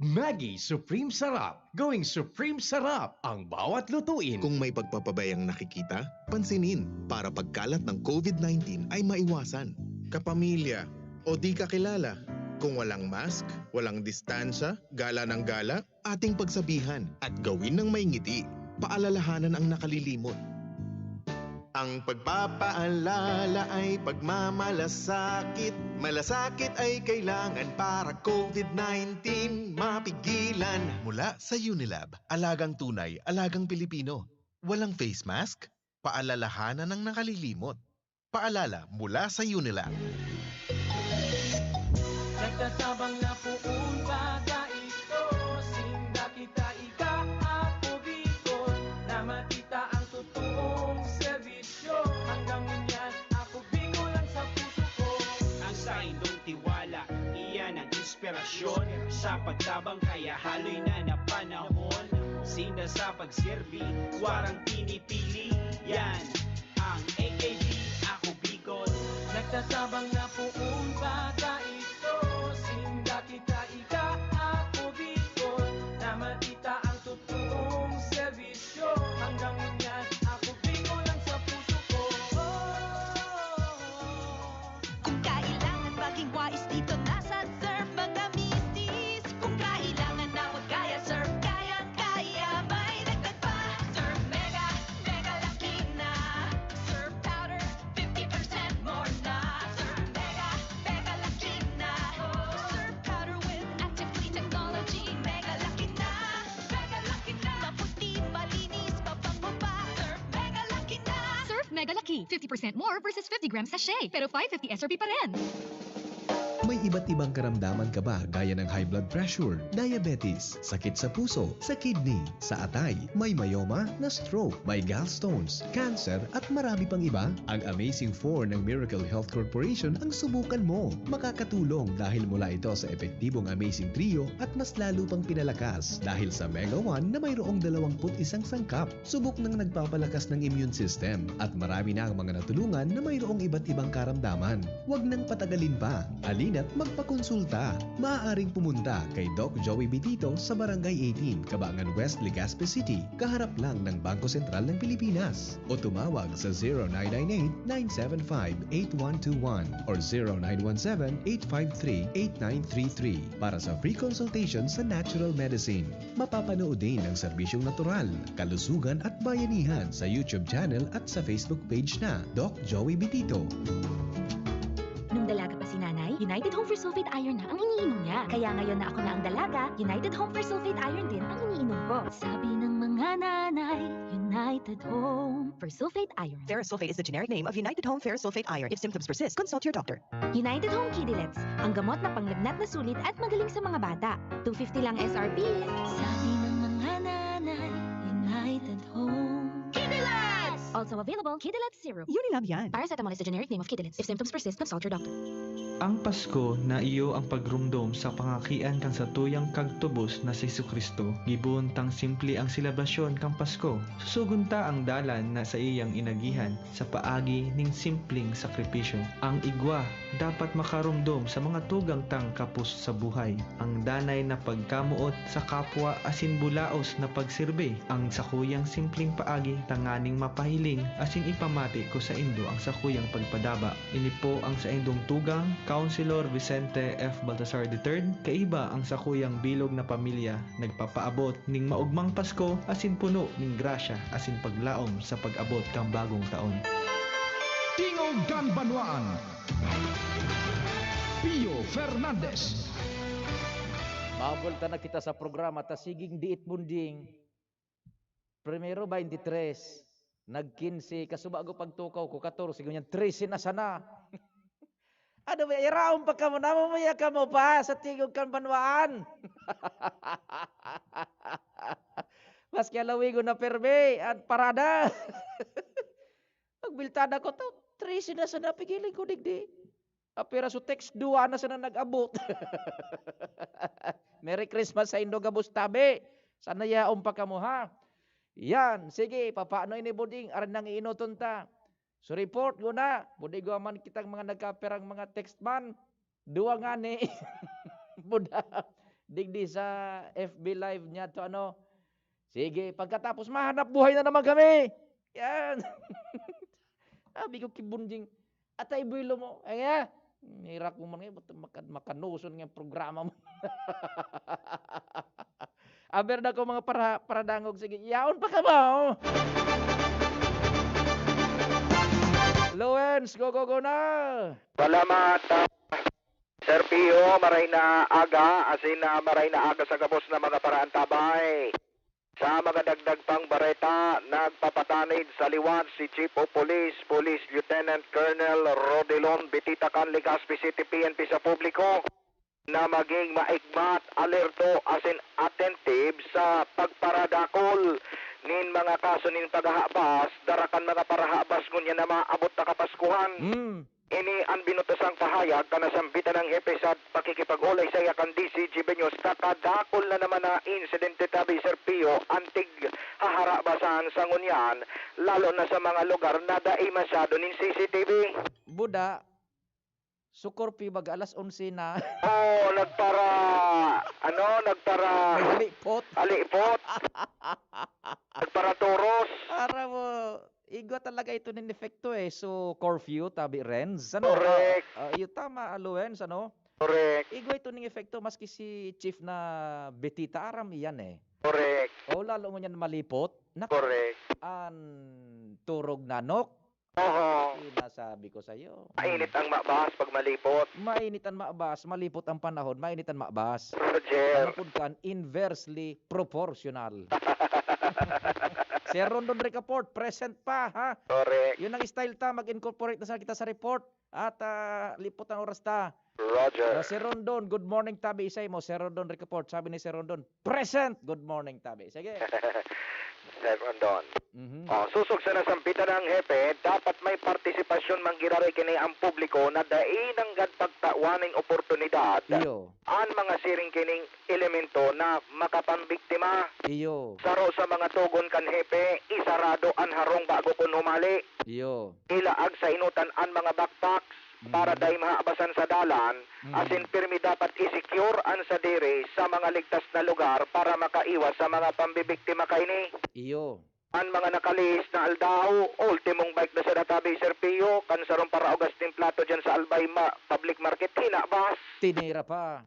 Maggie Supreme Sarap. Going Supreme Sarap ang bawat lutuin. Kung may pagpapabayang nakikita, pansinin para pagkalat ng COVID-19 ay maiwasan. Kapamilya o di kakilala. Kung walang mask, walang distansya, gala ng gala, ating pagsabihan at gawin ng may ngiti. Paalalahanan ang nakalilimot. Ang pagpapaalala ay pagmamalasakit. Malasakit ay kailangan para COVID-19 mapigilan. Mula sa Unilab, alagang tunay, alagang Pilipino. Walang face mask, Paalalahanan ng nakalilimot. Paalala mula sa Unilag. Nagtatabang na puong baga ito, sinda kita ika ako Bicol, na matita ang totoong serbisyo. Hanggang ngunyan ako Bicol ang sa puso ko. Ang sa indong tiwala, iyan ang inspirasyon. Sa pagtabang kaya haloy na napanahon. Sinda sa pagserbi, warang pinipili. Yan ang AKB, ako Bicol. Nagtatabang na puong baga ito, sinda kita ika ako Bicol, na matita ang totoong serbisyo. Hanggang ngunyan ako Bicol ang sa puso ko. Kung kailangan maging wais dito nasa surf mga misis. Kung kailangan na wag kaya surf kaya may dagdag pa. Surf mega, mega laki na. Surf powder, 50% more na. Surf mega, mega laki na. Surf powder with active clean technology. Mega laki na, mega laki na. Maputi, malinis, mabango pa. Surf mega laki na. Surf Mega Lucky, 50% more versus 50 grams sachet, pero 550 SRP pa rin. May iba't ibang karamdaman ka ba gaya ng high blood pressure, diabetes, sakit sa puso, sa kidney, sa atay, may myoma, na stroke, may gallstones, cancer at marami pang iba? Ang Amazing 4 ng Miracle Health Corporation ang subukan mo. Makakatulong dahil mula ito sa epektibong Amazing Trio at mas lalo pang pinalakas dahil sa Mega 1 na mayroong 21 sangkap. Subok ng nagpapalakas ng immune system at marami na ang mga natulungan na mayroong iba't ibang karamdaman. Huwag nang patagalin pa. Alina't magpakonsulta. Maaaring pumunta kay Doc Joey Bitito sa Barangay 18, Cabangan West, Legazpi City, kaharap lang ng Bangko Sentral ng Pilipinas. O tumawag sa 0998-975-8121 or 0917-853-8933 para sa free consultation sa natural medicine. Mapapanood din ang serbisyong natural, kalusugan at bayanihan sa YouTube channel at sa Facebook page na Doc Joey Bitito. Nung dalaga pa si nanay, United Home for Sulfate Iron na ang iniinom niya. Kaya ngayon na ako na ang dalaga, United Home for Sulfate Iron din ang iniinom ko. Sabi ng mga nanay, United Home for Sulfate Iron. Ferrosulfate is the generic name of United Home Ferrosulfate Iron. If symptoms persist, consult your doctor. United Home Kidilets, ang gamot na panglagnat na sulit at magaling sa mga bata. 250 lang SRP. Sabi ng mga nanay, United Home Kidilets! Also available, Kidilets Syrup. Unilab yan. Paracetamol is the generic name of Kidilets. If symptoms persist, consult your doctor. Ang Pasko na iyo ang pagrumdom sa pangakian kang sa tuyang kagtubos na si Jesucristo. Gibuntang simple ang silabasyon kang Pasko. Susugunta ang dalan na sa iyang inagihan sa paagi ning simpleng sakripisyo. Ang igwa dapat makarumdom sa mga tugang tang kapos sa buhay. Ang danay na pagkamuot sa kapwa asin bulaos na pagsirbe. Ang sakuyang simpleng paagi tanganing mapahiling asin ipamati ko sa indo ang sakuyang pagpadaba. Ini po ang sa indong tugang Councilor Vicente F. Baltasar III, kaiba ang sakuyang bilog na pamilya, nagpapaabot ning maugmang Pasko asin puno ning grasya asin paglaom sa pag-abot kang bagong taon. Tingog kan Banwaan, Pio Fernandez. Mabulta na kita sa programa ta siging diit bunding. Primero 23, nag-15, kasubago pagtukaw ko 14, ganyan 13 na sana. Ano ba, iraon pa ka mo na, mamaya ka mo pa sa tingog kan Banwaan. Maski alawigo na perbe at parada. Pagbiltada ko to, 13 na sana, pigiling ko digdi. Apira so text 2 na sana nag-abot. Merry Christmas sa Indo Gabus Tabi. Sana yaon pa ka mo ha. Yan, sige, papaano ini buding, aran nang iinoton ta. So report ko na, budigo man kitang mga nagkaperang mga text man, duwa nga ni, buda, digdi sa FB live niya to ano. Sige, pagkatapos mahanap buhay na naman kami. Yan. Sabi ko kibunjing, atay builo mo. Ay nga, hirak mo man ngayon, makanuson ng programa mo. Aber na ko mga paradangog, sige, yaon pa ka mo. Lowens, go na! Salamat, Sir Pio, maray na aga, asin na maray na aga sa gabos na mga paraan tabay. Sa mga dagdag pang bareta, nagpapatanid sa liwat si Chief of Police, Police Lieutenant Colonel Rodelon Betita Legazpi City PNP sa publiko na maging maigmat, alerto, as in attentive sa pagparadakol nin mga kaso nin paghahabas, darakan mga parahabas ngunya na maabot na kapaskuhan. Ini ang binutosang pahayag kanasambitan ng hepe sa pakikipag-ulay sa yakan DCG Benyos kakadakol na naman na insidente tabi Sir Pio antig haharabasan sa ngunyan lalo na sa mga lugar na dai masyado nin CCTV. Buda, Sukorpi bag alas 11 na. Oh, nagpara Alipot. Nagpara toros. Para mo, igwa talaga ito ng efekto eh. So, curfew, tabi Renz. Ano? Correct. Yung tama, Aluens, ano? Correct. Igwa ito ng efekto, maski si Chief na Betita, aram iyan eh. Correct. O, lalo mo niyan malipot. Correct. An turog nanok. Oo. Sinasabi ko sa'yo. Mainit ang mabas pag malipot. Mainit ang maabas, malipot ang panahon, mainit ang maabas. Roger. Ano po kan? Inversely proportional. Sir Rondon Report, present pa, ha? Correct. Yun ang style ta, mag-incorporate na sa kita sa report. At lipot ang oras ta. Roger. Sir Rondon, good morning tabi. Isay mo, Sir Rondon Report. Sabi ni Sir Rondon, present. Good morning tabi. Sige. Sir Rondon. Susog sa nasampitan ng hepe, dapat may partisipasyon manggiraray kini ang publiko na dain ang pagtawaning oportunidad. Iyo. Ang mga siring kining elemento na makapambiktima. Iyo. Saro sa mga tugon kan hepe, isarado ang harong bago kun humali. Iyo. Ilaag sa inutan ang mga backpacks para dahil maabasan sa dalan, asin pirmi dapat isecure ang sadiri sa mga ligtas na lugar para makaiwas sa mga pambibiktima kaini. Iyo. Ang mga nakalis na aldaw, ultimong bike na sa databi Sir Pio, kansarong para Augustin Plato dyan sa Albay Public Market, hinabas. Tinira pa.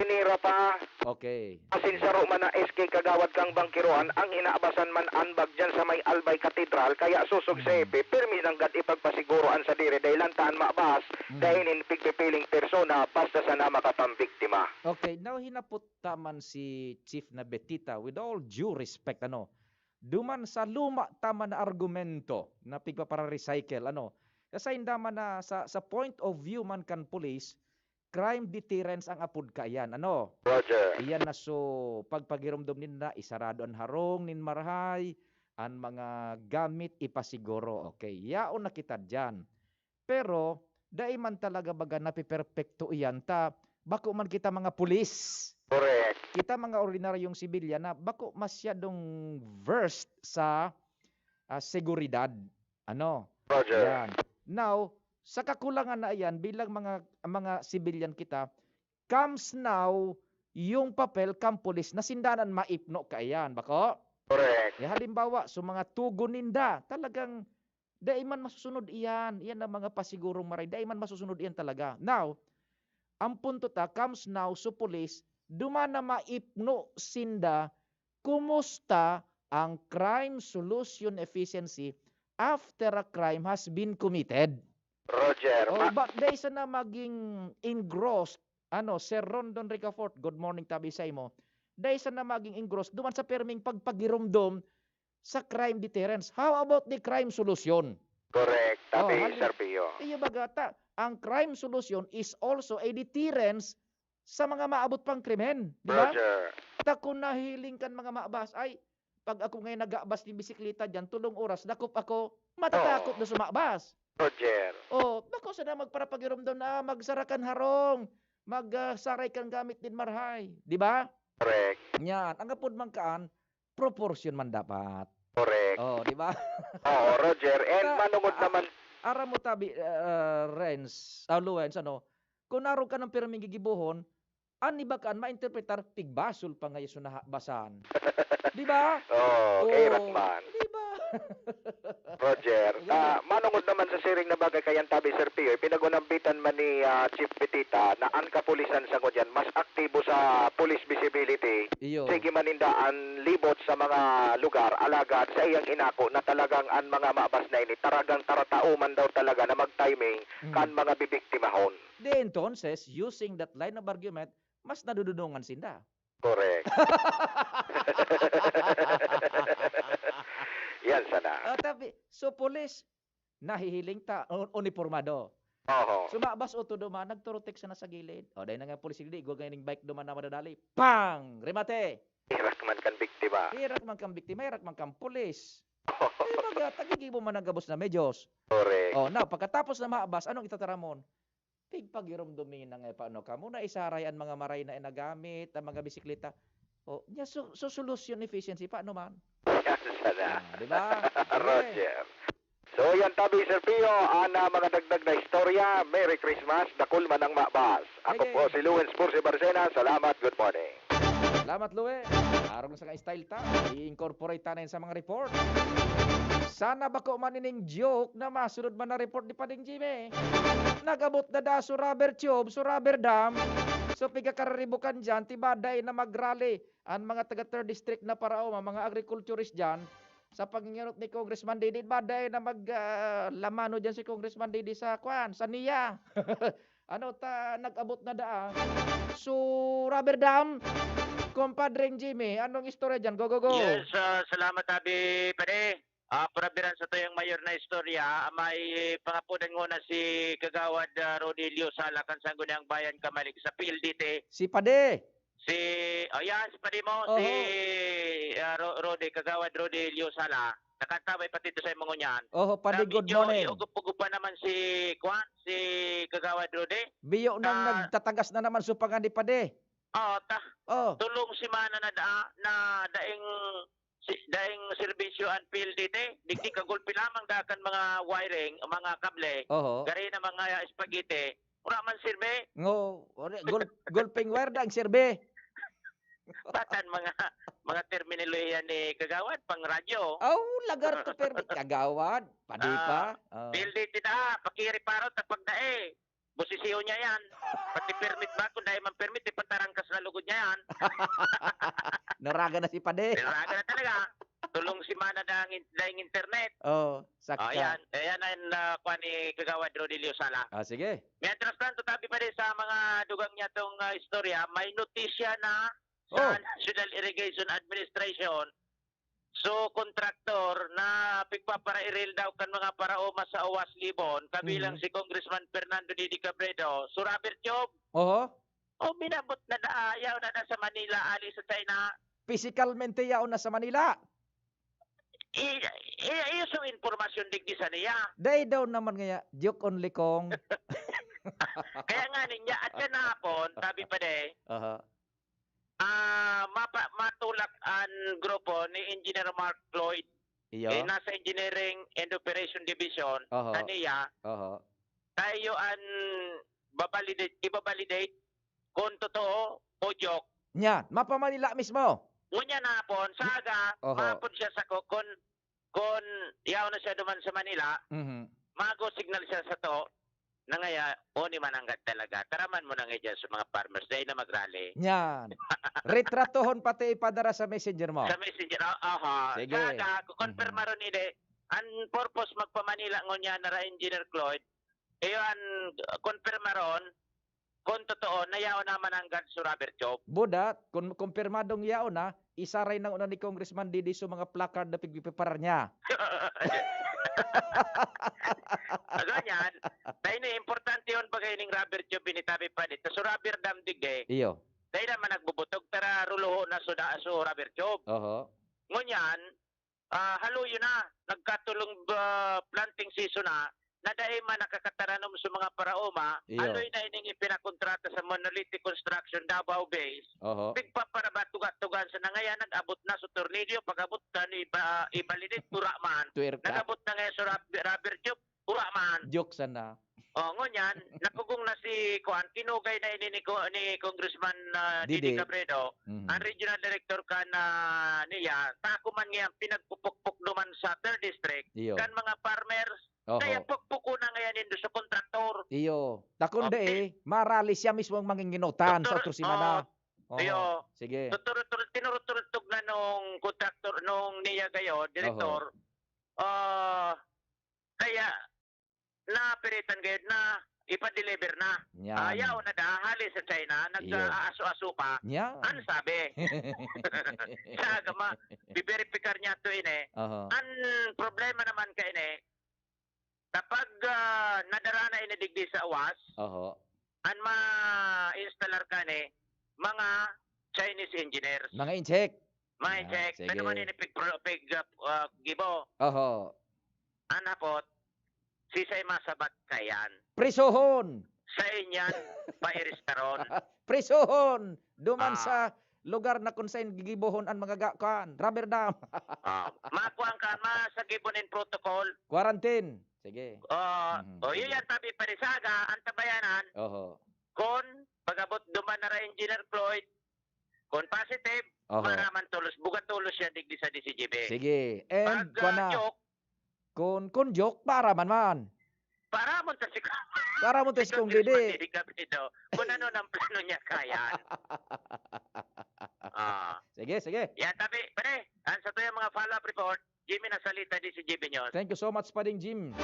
Okay. Asin sa Roma na SK Kagawad kang bangkiroan, ang hinaabasan man anbag dyan sa may Albay Katedral, kaya susog sa epe, pirmi ng gad ipagpasiguroan sa dire, dahil lantaan maabas, dahil pigpipiling persona, basta sana makapambiktima. Okay, now hinapot taman si Chief na Betita, with all due respect, duman sa luma tama na argumento na pigpapara-recycle, kasi indama na sa point of view man kan police, crime deterrence ang apud kayan, Roger. Iyan na so, pagpagirumdum nila, isarado ang harong, nin marhay, ang mga gamit ipasiguro, okay, yaon na kita dyan. Pero, dahil man talaga baga napiperpekto iyan, bako man kita mga pulis. Correct. Kita mga ordinaryong sibilyan na bako masyadong versed sa seguridad. Roger. Yan. Now, sa kakulangan na yan, bilang mga sibilyan kita, comes now yung papel kang pulis na sindanan maipno ka yan. Bako? Correct. Halimbawa, so mga tugon ninda, talagang daiman masusunod iyan. Iyan ang mga pasigurong maray. Daiman masusunod iyan talaga. Now, ang punto comes now so police, dumana maipno sinda kumusta ang crime solution efficiency after a crime has been committed. Roger. But dahil sa na maging engrossed, Sir Rondon Ricafort, good morning tabi sa imo, dahil sa na maging engrossed, duman sa perming pagpagirumdom sa crime deterrence. How about the crime solution? Correct. Tabi, Sir Pio. Iyo bagata, ang crime solution is also a deterrence sa mga maabot pang krimen. Diba? Roger. Kung nahiling kan mga maabas, ay, pag ako ngayon nag-aabas ni bisikleta dyan, tulong oras, dakop ako, matatakot na sumabas. Roger. Bako sana magparapagirumdam na magsarakan harong, magsaray kan gamit din marhay. Diba? Correct. Yan. Ang apod man kaan, proportion man dapat. Correct. Diba? Roger. And manungod naman. Ara mo tabi, Renz, Luens, kung naroon ka ng piraming gigibuhon, ani ba kaan mainterpretar, tigbasol pa ngayon sa nabasan. Di ba? Kairat man. Di ba? Roger. Manungod naman sa siring na bagay kayan tabi Sir Pio, pinagunambitan man ni Chief Betita na ang kapulisan sa dyan, mas aktibo sa police visibility. Iyo. Sige manindaan libot sa mga lugar, alagad sa iyang inako na talagang ang mga maabas na ini, taragang taratauman daw talaga na mag-timing kan mga bibiktimahon. Entonces, using that line of argument, mas nadudunungan sinda. Correct. Yan sana. So, pulis, nahihiling ta, uniformado. Oo. Sumabas o to duman, nagturotek sa nasa gilid. O, dahil na nga pulis hindi, go ganing bike duman na madadali. Pang! Remate! Hirak man kan biktima. Hirak man kang biktima, hirak man kang pulis. Baga, tagigi mo man ang gabos na medyos. Correct. O, now, pagkatapos na maabas, anong itataramon? Pigpagirom dumin na nga paano ka. Muna isaray ang mga maray na inagamit, ang mga bisikleta. O, niya, solusyon efficiency, paano man? Yan sana. Diba? Roger. So yan tabi Sir Pio, ana mga dagdag na istorya. Merry Christmas, dakul man ang mabas. Ako po si Luis Pursi Barcena. Salamat, good morning. Salamat, Luwe. Araw sa style ta, i-incorporate ta na yun sa mga report. Sana ba ko manining joke na masunod man na report ni Pading Jimmy? Nagabot na da sa rubber tube, sa rubber dam. So pigkakararibukan dyan, tibaday na mag-rally ang mga taga 3rd District na parao, mga agriculturist dyan. Sa panginginot ni Congressman Didi, baday na maglamano dyan si Congressman Didi sa sa NIA. Nag-abot na da. So, rubber dam, compadreng Jimmy, anong istorya dyan? Go, go, go. Yes, salamat tabi, pare. Parabiran sa tuyong mayor na istorya, may pangapunan nga na si Kagawad Rodelio Salakan sa Gunang Bayan Kamalik sa PLDT. Si Pade. Si Pade mo, si Kagawad Rodelio Sala. Nakantabay pati ito sa mga niyan. Pade, good morning. Iugup-ugupan naman si Kagawad Rode. Biyo nang nagtatagas na naman supangan ni Pade. Tulong si Mana na daing serbisyo ang PLDT, digdi kagulpi lamang dakan mga wiring, mga kable, gari na mga spaghetti, mura man sirbe. Gulping wire da ang sirbe. Batan mga terminalo yan ni Kagawad, pang radyo. Lagar to permit. Kagawad, padi pa. PLDT na, pakiriparo, tapag na Bosisiyo niya yan. Pati permit ba? Kung dahil man permit, ipatarangkas na lugod niya yan. Naraga na si Pade. Naraga na talaga. Tulong si Mana dahing internet. Sakta. Ayan ang kuha ni Kagawad Rodelio Sala. Sige. Mientras tanto, tabi pa rin sa mga dugang niya itong istorya, may notisya na sa National Irrigation Administration. So, kontraktor na pigpaparairil daw kan mga paraoma sa Awas Libon, kabilang si Congressman Fernando Didi Cabredo, so Robert Job. Binabot na ayaw na sa Manila, ali sa China. Physicalmente yaw na sa Manila. Iyo yung informasyon digdi sa niya. Day daw naman nga, joke only kong. Kaya nga niya, at yan hapon, tabi pa de, matulak ang grupo ni Engineer Mark Floyd. Nasa Engineering and Operation Division kaniya. Tayo ang ibabalidate kung totoo o joke. Nya, mapamanila mismo. Ngunya na hapon, saga, mahapon siya sa kung yaw na siya duman sa Manila, mago signal siya sa to, na ngaya, ni mananggat talaga. Taraman mo na ngayon sa mga farmers, dahil na mag-rally. Yan. Retratohon pati ipadara sa messenger mo. Sa messenger, Sige. Saga, kukonfirma ron ide, ang purpose magpamanila ngunya na ra Engineer Cloyd, ang konfirma ron, kung totoo, nayaw naman ang sa Robert Job. Buda, kung kumpirmadong yaw na, isaray ng una ni Congressman Didi sa mga placard na pigpiparar niya. Ganyan, dahil na importante yun pag ining Robert Job binitabi pa dito. So Robert Damdig iyo. Dahil naman nagbubutog, tara ruluho na so Robert Job. Ngunyan, haluyo na, nagkatulong planting season na dahil man nakakataranom sa mga paraoma, aloy na ining ipinakontrata sa Monolithic Construction Davao Base. Pigpaparabatugat-tugan sa nangayan, nag-abot na sa tornilyo, pag-abot na ni ibalidit, pura man. Nag-abot na ngayon sa rubber tube, pura man. Joke sana. Ngunyan, napugong na si Kuan, kinugay na ini ni Congressman Didi Cabredo, ang regional director kan niya, tako man ngayon pinagpupukpuk naman sa 3rd District, kan mga farmers, kaya pukpuko na ngayon indo sa kontraktor. Iyo. Takundi marali siya mismo ang manginginutan sa Tusimana. Iyo. Sige. Tinurutog na nung kontraktor, nung niya kayo, direktor, kaya napiritan kayo na ipa-deliver na. Yan. Ayaw na dahali sa China, nag-aaso-aso pa. Yan. An sabi. Sa agama, biberipikar niya ito ini. Ang problema naman ka ini, kapag nadarana inadigdi sa awas, ang ma-installar ka ni, mga Chinese engineers. Mga incheck. Mga incheck. Pero man ini gibo. Anapot, sisay masabat kayan. Prisohon! Sa inyan, pairistaron. Prisohon! Duman sa lugar na kung saan gigibohon ang mga gakan. Rubber dam. Makuang ka, masagibonin protocol. Quarantine. Sige. Yun yan tabi parisaga, ang tabayanan. Kung pagabot duman na engineer Floyd, kung positive, maraman tulos. Bugat tulos yan digdi sa DCGB. Sige. And pag joke, Kung joke, para man. Para mo sa Para mo sa kong didi. Kung ano ng plano niya kaya. Sige. Yan, tabi, pare, sa to yung mga follow-up report, Jimmy nasalita di si Jimmy News. Thank you so much, Pading Jim.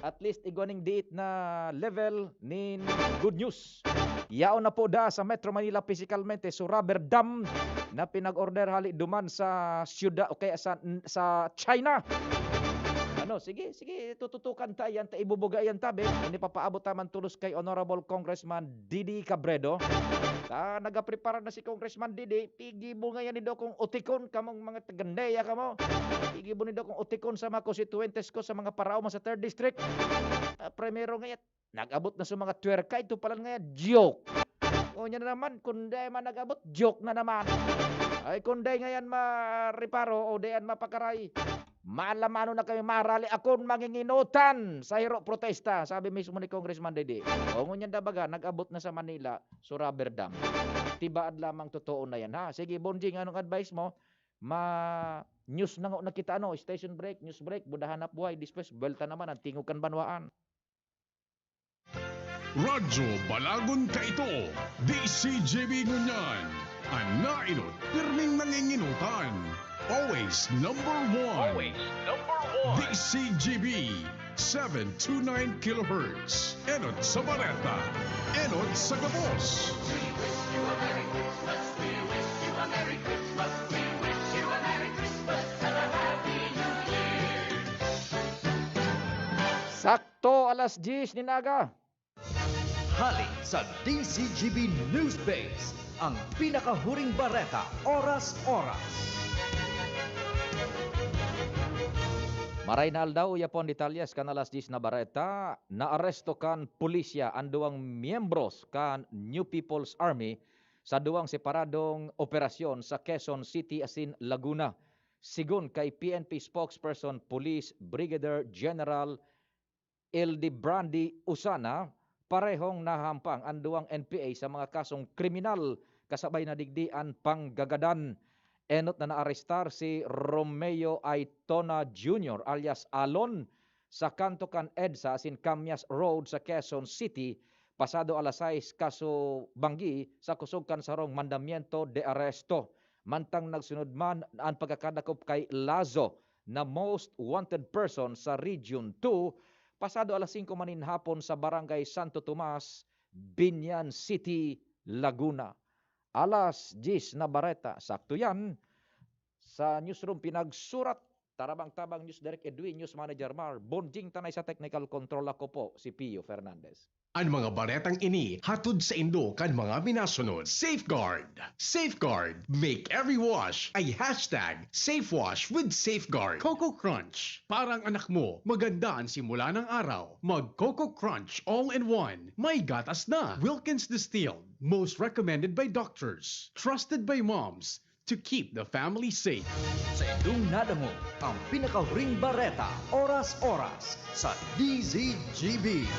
At least iguaning diit na level nin good news. Yao na po da sa Metro Manila physicalmente so rubber dam na pinag-order hali duman sa syudad o kaya sa China. Sige, tututukan tayo yan, ibubuga yan tabi. Hindi papaabot taman tulos kay Honorable Congressman Didi Cabredo. Nagaprepara na si Congressman Didi, pigibo nga yan nido kung utikon kamong mga tagandeya kamo. Pigibo nido kung utikon sa mga constituentes ko sa mga parao sa 3rd District. Primero nga yan, nag-abot na sa mga twerka, ito pala nga yan, joke. O niya na naman, kundi man nag-abot, joke na naman. Ay kundi nga yan mariparo o diyan mapakaray. Maalamano na kami marali akong manginginutan sa hiro protesta, sabi mismo ni Congressman Dede. O ngunyan dabaga, nag-abot na sa Manila, so rubber dam. Tibaad lamang totoo na yan, ha? Sige, Bonjing, anong advice mo? News na nga kita, station break, news break, budahanap buhay, dispes, belta naman, ang tingukan banwaan. Radyo Balagon ka ito, DCGB ngunyan. Ang nainot, pirming nanginginutan. Always number one. DCGB 729 kHz. Enot sa Bareta. Enot sa Gabos. We wish you a Merry Christmas. We wish you a Merry Christmas. We wish you a Merry Christmas and a Happy New Year. Sakto alas 10 ni Naga. Hali sa DCGB News Base. Ang pinakahuring bareta, oras-oras. Maray na aldaw, yapon detalyes kan alas 10 na bareta, naaresto kan pulisya ang duwang miyembros kan New People's Army sa duwang separadong operasyon sa Quezon City asin Laguna. Sigun kay PNP spokesperson Police Brigadier General L.D. Brandy Usana, parehong nahampang ang duwang NPA sa mga kasong kriminal kasabay na digdian panggagadan. Enot na naarestar si Romeo Aitona Jr. alias Alon sa Kantokan EDSA asin Camyas Road sa Quezon City pasado alas 6 kaso banggi sa kusugkan sarong mandamiento de arresto. Mantang nagsunod man ang pagkakadakop kay Lazo na most wanted person sa Region 2 pasado alas 5 manin hapon sa Barangay Santo Tomas, Binyan City, Laguna. Alas 10 na bareta. Sakto yan. Sa newsroom pinagsurat. Tarabang-tabang News Direct Edwin, News Manager Mar. Bonjing tanay sa technical control ako po, si Pio Fernandez. Ang mga baretang ini hatod sa Indo kan mga minasunod. Safeguard. Safeguard. Make every wash ay hashtag SafeWash with Safeguard. Coco Crunch. Parang anak mo, maganda ang simula ng araw. Mag Coco Crunch all-in-one. May gatas na. Wilkins Distilled. Most recommended by doctors. Trusted by moms. To keep the family safe. Sa Indong nadamo, ang pinakahuring bareta, oras-oras sa DZGB.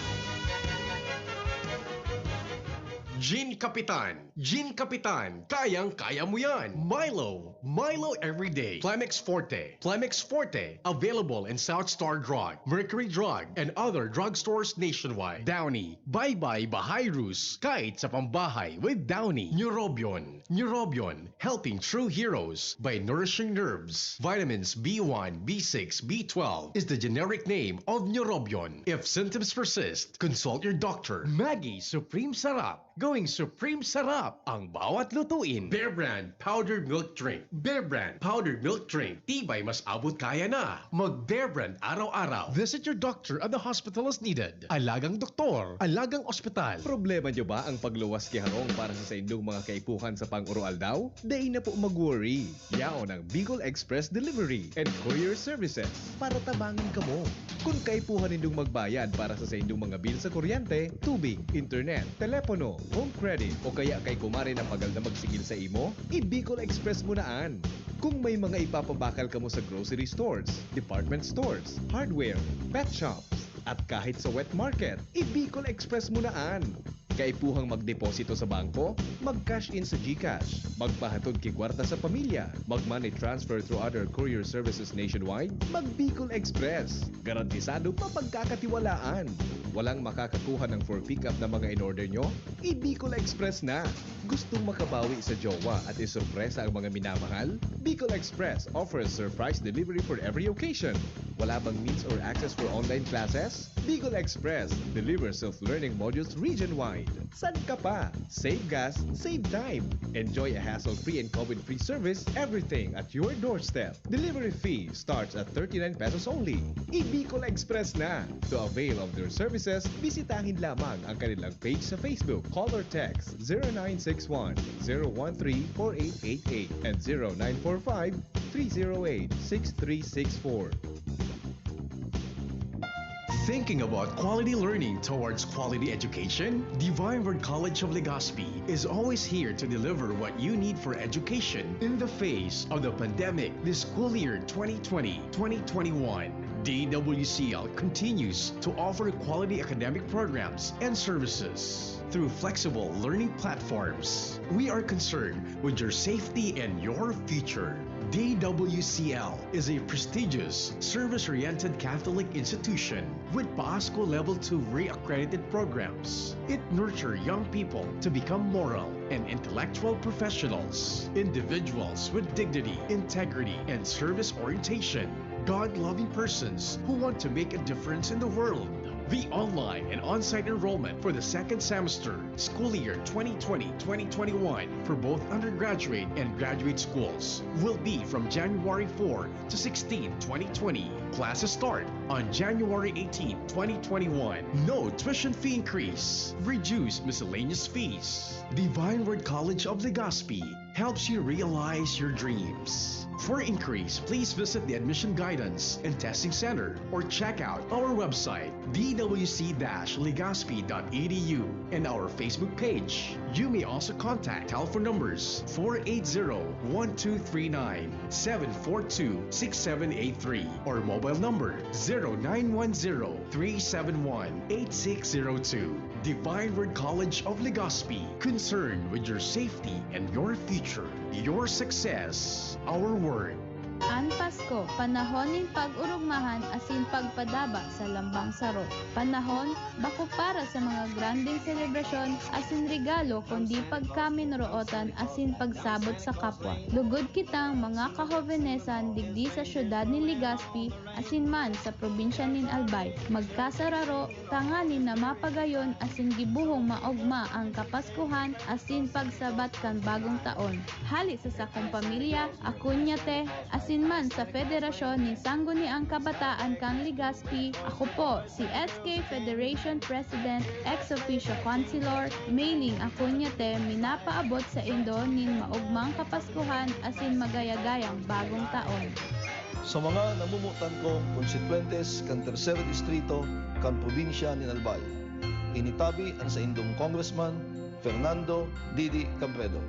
Gin Kapitan. Gin Kapitan. Kayang-kaya mo yan. Milo. Milo everyday. Plemex Forte. Plemex Forte. Available in South Star Drug, Mercury Drug, and other drugstores nationwide. Downy. Bye-bye Bahayrus. Kahit sa pambahay with Downy. Neurobion. Neurobion. Helping true heroes by nourishing nerves. Vitamins B1, B6, B12 is the generic name of Neurobion. If symptoms persist, consult your doctor. Maggie Supreme Sarap. Going Supreme Sarap ang bawat lutuin. Bear Brand Powdered Milk Drink. Bear Brand Powdered Milk Drink. Tibay mas abot kaya na. Mag Bear Brand araw-araw. Visit your doctor at the hospital as needed. Alagang doktor. Alagang ospital. Problema nyo ba ang pagluwas kiharong para sa inyong mga kaipuhan sa pang-oral daw? Day na po mag-worry. Yaon ang Bicol Express Delivery and Courier Services para tabangin ka mo. Kung kaipuhan nindong magbayad para sa inyong mga bill sa kuryente, tubig, internet, telepono, home credit o kaya kay kumare na pagal na magsigil sa imo, i-Bicol Express mo naan. Kung may mga ipapabakal ka mo sa grocery stores, department stores, hardware, pet shops, at kahit sa wet market, i-Bicol Express mo naan. Kaipuhang magdeposito sa bangko, mag-cash in sa GCash, magpahatod kikwarta sa pamilya, mag-money transfer through other courier services nationwide, mag-Bicol Express. Garantisado mapagkakatiwalaan. Walang makakakuha ng for pick-up na mga in-order nyo? I-Bicol Express na. Gustong makabawi sa jowa at isurpresa ang mga minamahal? Bicol Express offers surprise delivery for every occasion. Wala bang means or access for online classes? Bicol Express delivers self-learning modules region-wide. San ka pa? Save gas, save time. Enjoy a hassle-free and COVID-free service, everything at your doorstep. Delivery fee starts at 39 pesos only. I-Bicol Express na. To avail of their services, bisitahin lamang ang kanilang page sa Facebook. Call or text 0961-013-4888 and 0945-308-6364. Thinking about quality learning towards quality education? Divine Word College of Legazpi is always here to deliver what you need for education in the face of the pandemic this school year 2020-2021. DWCL continues to offer quality academic programs and services through flexible learning platforms. We are concerned with your safety and your future. DWCL is a prestigious, service-oriented Catholic institution with PASCO Level 2 re-accredited programs. It nurtures young people to become moral and intellectual professionals, individuals with dignity, integrity, and service orientation, God-loving persons who want to make a difference in the world. The online and on-site enrollment for the second semester, school year 2020-2021 for both undergraduate and graduate schools will be from January 4 to 16, 2020. Classes start on January 18, 2021. No tuition fee increase. Reduced miscellaneous fees. Divine Word College of Legazpi helps you realize your dreams. For inquiries, please visit the Admission Guidance and Testing Center or check out our website dwc-legazpi.edu and our Facebook page. You may also contact telephone numbers 480-1239, 742-6783 or mobile number 0910-371-8602. Divine Word College of Legazpi, concerned with your safety and your future, your success, our word. Ang Pasko, panahon ning pag-urugmahan asin pagpadaba sa lambang saro. Panahon, bako para sa mga granding selebrasyon asin regalo kundi pagkaminrootan asin pagsabot sa kapwa. Lugod kitang mga kahovenesan digdi sa syudad ni Legazpi asin man sa probinsya nin Albay. Magkasararo, tanganin na mapagayon asin gibuhong maogma ang kapaskuhan asin pagsabat kan bagong taon. Hali sa sakong pamilya, akunyate, asin man sa Federasyon ni Sangguniang Kabataan kang Legazpi, ako po si SK Federation President ex officio Councilor Mailing Akunyate minapaabot sa Indo nin maugmang kapaskuhan asin magayagayang bagong taon. Sa mga namumutan ko konstituentes kan Tercero Distrito kan probinsya ni Albay, initabi ang sa Indong Congressman Fernando Didi Campredor.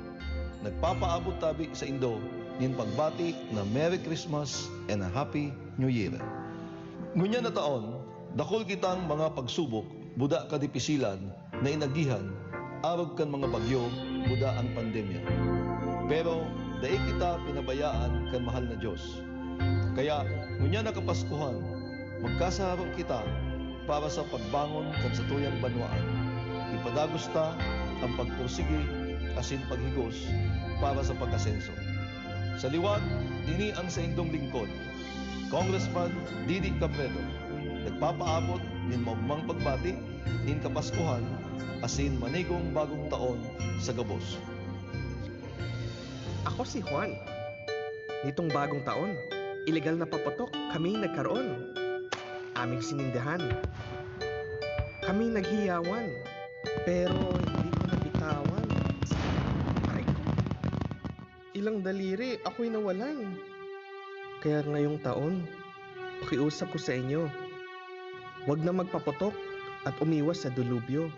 Nagpapaabot tabi sa Indo nin pagbati na Merry Christmas and a Happy New Year. Ngunya na taon, dakol kitang mga pagsubok, buda kadipisilan na inagihan, arog kan mga bagyo, buda ang pandemya. Pero, dahil kita pinabayaan kan mahal na Diyos. Kaya, ngunya nakapaskuhan, magkasarong kita para sa pagbangon kan sa tuyang banwaan. Ipadagos ta ang pagpursige asin paghigos para sa pagkasenso. Sa liwat, ini ang sa indong lingkod, Congressman Didi Cabredo, nagpapaabot nin maugmang pagbati nin kapaskuhan asin manigong bagong taon sa gabos. Ako si Juan. Nitong bagong taon, ilegal na papatok kami nagkaroon. Aming sinindahan. Kami naghiyawan. Pero hindi ko nabitawan. Aray ko. Ilang daliri ako'y nawalan. Kaya ngayong taon, pakiusap ko sa inyo. Huwag na magpapatok at umiwas sa dulubyo.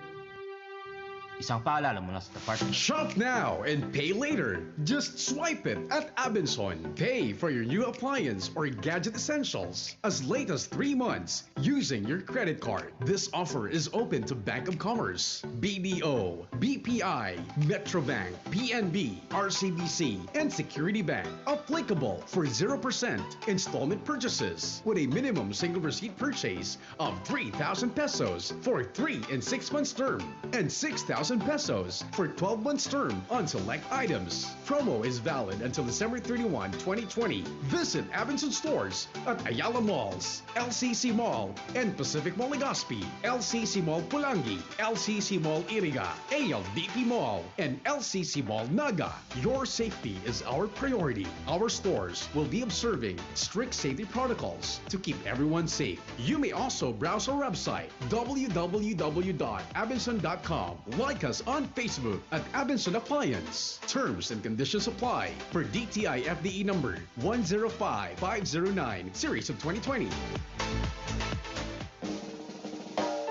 Isang paalala mula sa department. Shop now and pay later. Just swipe it at Abenson. Pay for your new appliance or gadget essentials as late as 3 months using your credit card. This offer is open to Bank of Commerce, BDO, BPI, Metrobank, PNB, RCBC, and Security Bank. Applicable for 0% installment purchases with a minimum single receipt purchase of 3,000 pesos for 3 and 6 months term and 6,000 pesos for 12 months term on select items. Promo is valid until December 31, 2020. Visit Abenson stores at Ayala Malls, LCC Mall, and Pacific Mall Legazpi, LCC Mall Pulangi, LCC Mall Iriga, ALDP Mall, and LCC Mall Naga. Your safety is our priority. Our stores will be observing strict safety protocols to keep everyone safe. You may also browse our website www.abenson.com. Like us on Facebook at Abenson Appliance. Terms and conditions apply for DTI FDE number 105509 series of 2020.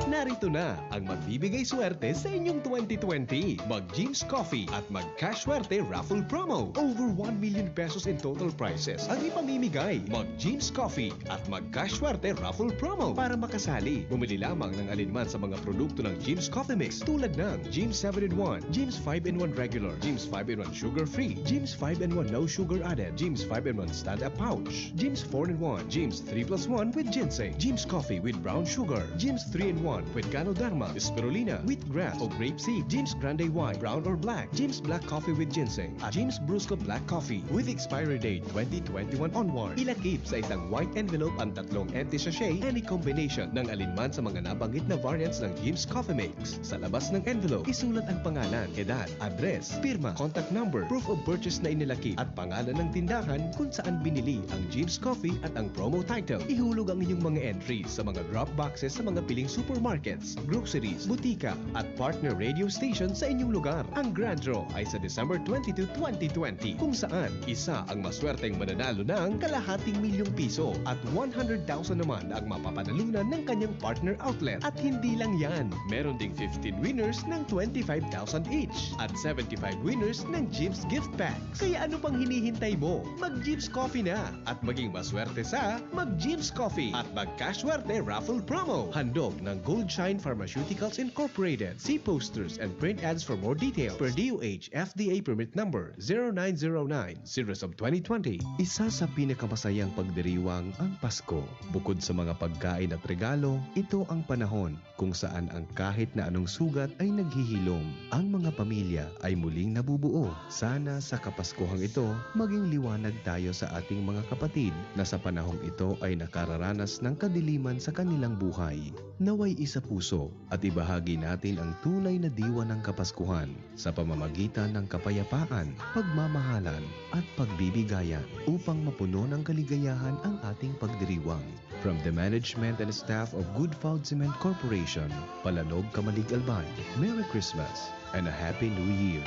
Narito na ang magbibigay swerte sa inyong 2020. Mag-Jeans Coffee at mag-Cash Swerte Raffle Promo. Over 1 million pesos in total prizes ang ipamimigay. Mag-Jeans Coffee at mag-Cash Swerte Raffle Promo. Para makasali, bumili lamang ng alinman sa mga produkto ng Jeans Coffee Mix tulad ng Jeans 7-in-1, Jeans 5-in-1 Regular, Jeans 5-in-1 Sugar Free, Jeans 5-in-1 No Sugar Added, Jeans 5-in-1 Stand-Up Pouch, Jeans 4-in-1, Jeans 3+1 with Ginseng, Jeans Coffee with Brown Sugar, Jeans 3-in-1 with Ganoderma, Spirulina, Wheatgrass o Grapeseed, Jeans Grande White, Brown or Black, Jeans Black Coffee with Ginseng, at Jeans Brusco Black Coffee with expiry date 2021 onward. Ilakip sa isang white envelope ang tatlong empty sachet any combination ng alinman sa mga nabanggit na variants ng Jeans Coffee Mix. Sa labas ng envelope, isulat ang pangalan, edad, address, firma, contact number, proof of purchase na inilakip at pangalan ng tindahan kung saan binili ang Jeans Coffee at ang promo title. Ihulog ang inyong mga entries sa mga drop boxes sa mga piling supermarkets, groceries, butika at partner radio station sa inyong lugar. Ang grand draw ay sa December 22, 2020 kung saan isa ang maswerteng mananalo ng kalahating milyong piso at 100,000 naman ang mapapanalunan ng kanyang partner outlet. At hindi lang yan, meron ding 15 winners ng 25,000 each at 75 winners ng Jeeps gift packs. Kaya ano pang hinihintay mo? Mag-Jeeps Coffee na at maging maswerte sa Mag-Jeeps Coffee at mag-Cash Swerte Raffle Promo. Handog ng Gold Shine Pharmaceuticals Incorporated. See posters and print ads for more details per DOH FDA permit number 0909 series of 2020. Isa sa pinakamasayang pagdiriwang ang Pasko. Bukod sa mga pagkain at regalo, ito ang panahon kung saan ang kahit na anong sugat ay naghihilom. Ang mga pamilya ay muling nabubuo. Sana sa Kapaskuhang ito, maging liwanag tayo sa ating mga kapatid na sa panahong ito ay nakararanas ng kadiliman sa kanilang buhay. Naway isa puso at ibahagi natin ang tunay na diwa ng Kapaskuhan sa pamamagitan ng kapayapaan, pagmamahalan at pagbibigayan upang mapuno ng kaligayahan ang ating pagdiriwang. From the management and staff of Good Food Cement Corporation, Palanog, Kamalig, Albay, Merry Christmas and a Happy New Year.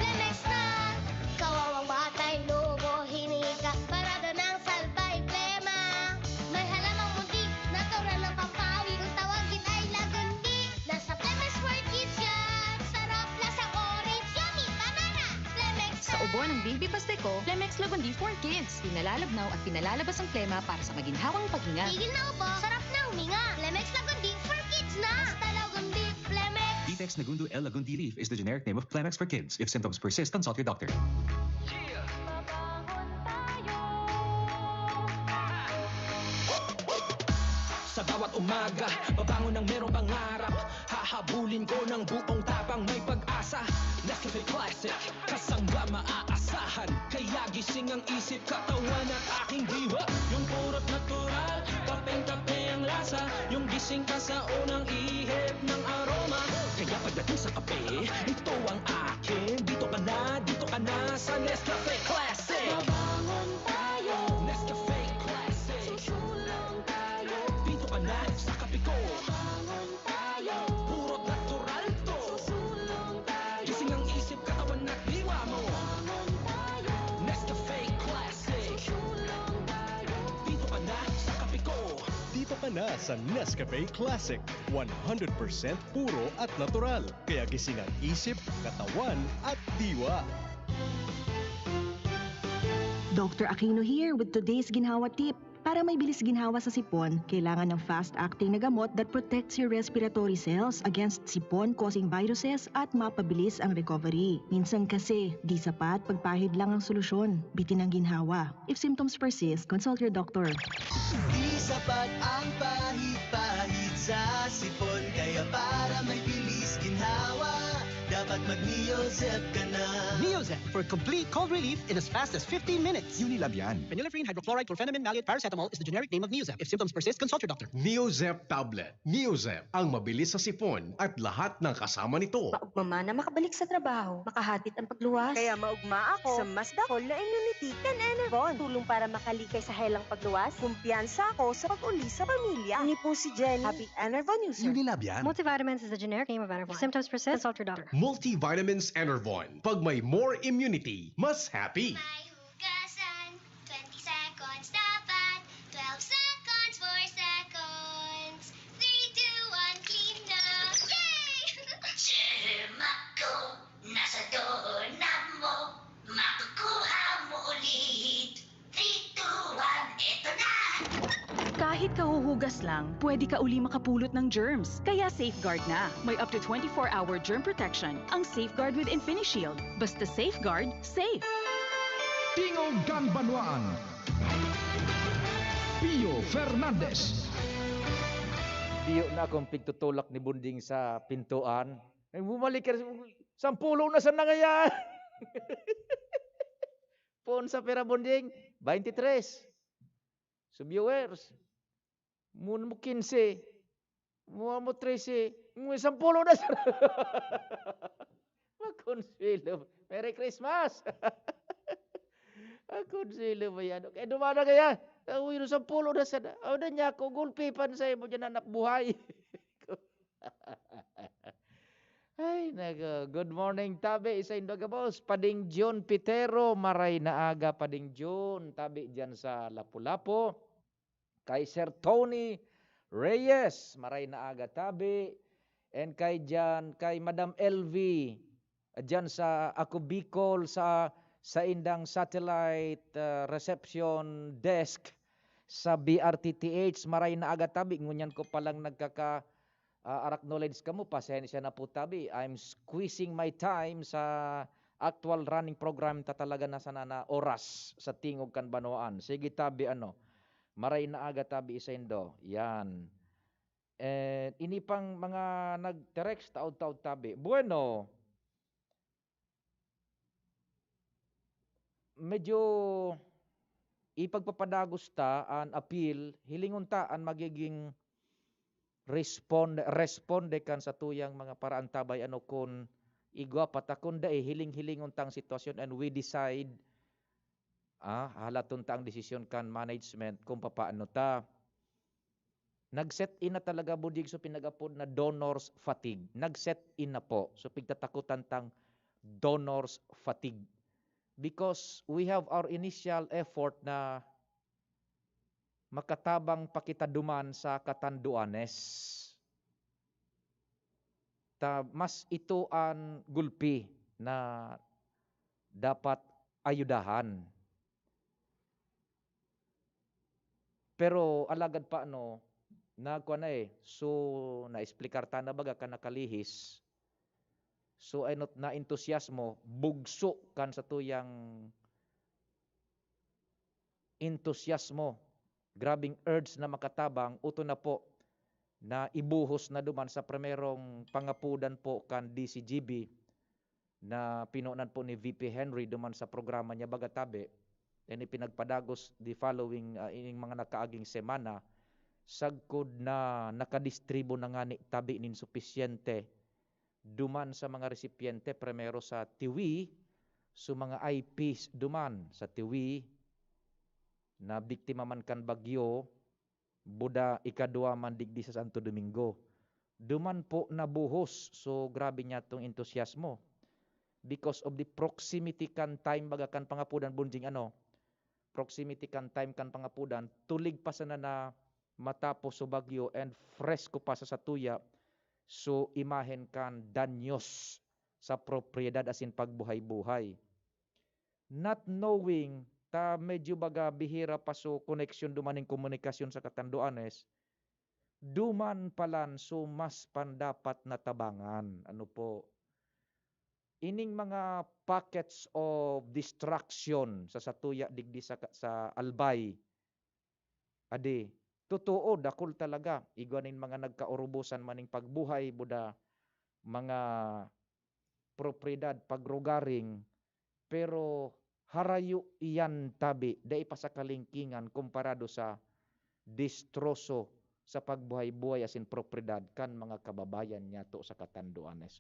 Kawawang batay, lubo, hinika, parada ng salbay, plema. May halamang muntik, natural ng pampawi, kung tawagin ay lagundi. Nasa Plemex World Kids yan, sarap lasang orange, yummy, banana, Plemex. Sa ubo ng Baby Pasteco, Plemex Lagundi for Kids. Pinalalabnaw at pinalalabas ang plema para sa maginhawang paghinga. Tigil na upo, sarap na huminga. Plemex Lagundi for Kids na. Basta Lagundi, Plemex. Playtex Nagundu L. Lagundi Leaf is the generic name of Plemex for kids. If symptoms persist, consult your doctor. Sa bawat umaga, babangon ng merong pangarap. Hahabulin ko ng buong tapang may pag-asa. Nescafe Classic, kasangga maaasahan. Kaya gising ang isip, katawan at aking diwa. Yung purot natural, kapeng-kape ang lasa. Yung gising ka sa unang ihip ng aroma. Kaya pagdating sa kape, ito ang akin. Dito ka na sa Nescafe Classic. Babangon tayo, Nescafe Classic. Susulong tayo, dito ka na sa kape ko. Babangon tayo, purot natural to. Susulong tayo, gising ang isip, katawan at diwa mo. Babangon tayo, Nescafe Classic. Susulong tayo, dito ka na sa kape ko. Dito ka na sa Nescafe Classic. 100% puro at natural. Kaya gising ang isip, katawan at diwa. Dr. Aquino here with today's ginhawa tip. Para may bilis ginhawa sa sipon, kailangan ng fast-acting na gamot that protects your respiratory cells against sipon-causing viruses at mapabilis ang recovery. Minsan kasi, di sapat pagpahid lang ang solusyon. Bitin ang ginhawa. If symptoms persist, consult your doctor. Di sapat ang pahit-pahit sa sipon, kaya para may bilis ginhawa, dapat mag-Neozep ka na. Neozep for complete cold relief in as fast as 15 minutes. Unilab yan. Phenylephrine, hydrochloride, chlorpheniramine, maleate, paracetamol is the generic name of Neozep. If symptoms persist, consult your doctor. Neozep Tablet. Neozep, ang mabilis sa sipon at lahat ng kasama nito. Maugma na makabalik sa trabaho, makahatid ang pagluwas. Kaya maugma ako sa mas dakol na immunity kan Enervon. Tulong para makalikay sa helang pagluwas. Kumpiyansa ako sa pag-uli sa pamilya. Ni po si Jenny, happy Enervon user. Unilab yan. Multivitamins is the generic name of Enervon. If symptoms persist, consult your doctor. Multivitamins Enervon. Pag may more immunity, mas happy. Hugasan, 20 seconds dapat, 12 seconds, 4 seconds, 3, 2, 1, clean na! Yay! Sirma ko, nasa doorknob mo, makukuha mo ulit. 3, 2, 1, eto na! Kahit kahuhugas lang, pwede ka uli makapulot ng germs. Kaya Safeguard na. May up to 24-hour germ protection ang Safeguard with InfiniShield. Basta Safeguard, safe. Tingog Ganbanwaan. Pio Fernandez. Diyo na akong pigtutulak ni Bunding sa pintuan. Ay, bumalik ka. 10 na sa nangayan. Phone sa pera Bunding, 23. So viewers, muna mo 15, muna mo 13, muna 10 na sa Magkonsuelo. Merry Christmas! Magkonsuelo ba yan? Okay, dumana kaya. Uy, 10 na sa na. O na niya ako, gulpipan sa'yo mo dyan anak buhay. Ay, good morning, tabi. Isa Indoga boss. Pading John Pitero, maray na aga. Pading John, tabi dyan sa Lapu-Lapu. Kay Sir Tony Reyes, maray na aga tabi. And kay Madam LV, dyan sa Ako Bicol, sa Indang Satellite Reception Desk sa BRTTH, maray na aga tabi. Ngunyan ko palang acknowledge ka mo, pasensya na po tabi. I'm squeezing my time sa actual running program ta talaga na sana na oras sa Tingog Kanbanwaan. Sige tabi maray na aga tabi isa indo. Yan. Ini pang mga nag-text taod-taod tabi. Bueno, medyo ipagpapadagos ta an appeal, hilingon ta an magiging responde kan sa tuyang mga paraan tabay kun igwa patakon da hiling-hilingon tang sitwasyon and we decide halaton ta ang desisyon kan management kung papaano ta. Nag-set in na talaga budig so pinagapod na donors fatigue. Nag-set in na po so pigtatakutan tang donors fatigue. Because we have our initial effort na makatabang pakitaduman sa katanduanes. Mas ito ang gulpi na dapat ayudahan. Pero alagad pa so na-explikar ta na baga ka nakalihis So ay not na entusiasmo, bugso kan sa tuyang entusiasmo, grabing urge na makatabang, uto na po na ibuhos na duman sa primerong pangapudan po kan DCGB na pinunan po ni VP Henry duman sa programa niya Bagatabe. And ipinagpadagos the following ining mga nakaaging semana, sagkod na nakadistribo na nga ni tabi nin supisyente duman sa mga resipiente, primero sa Tiwi, so mga IPs duman sa Tiwi, na biktima man kan bagyo, buda ikadua man digdi sa Santo Domingo. Duman po nabuhos, so grabe niya tong entusiasmo. Because of the proximity kan time baga kan pangapudan bunjing proximity kan time kan pangapudan, tulig pa sana na matapos so bagyo and fresco pa sa satuya, so imahen kan danyos sa propriedad asin pagbuhay-buhay. Not knowing ta medyo baga bihira pa so connection dumaning komunikasyon sa Catanduanes, duman palan so mas pandapat na tabangan. Ano po? Ining mga pockets of distraction sa satuya digdi sa Albay. Ade, totoo, dakol talaga. Igwanin mga nagkaurubusan maning pagbuhay, buda mga propriedad, pagrugaring, pero harayo iyan tabi, dai pa sa kalingkingan komparado sa distroso sa pagbuhay-buhay asin propriedad kan mga kababayan niya to sa Catanduanes.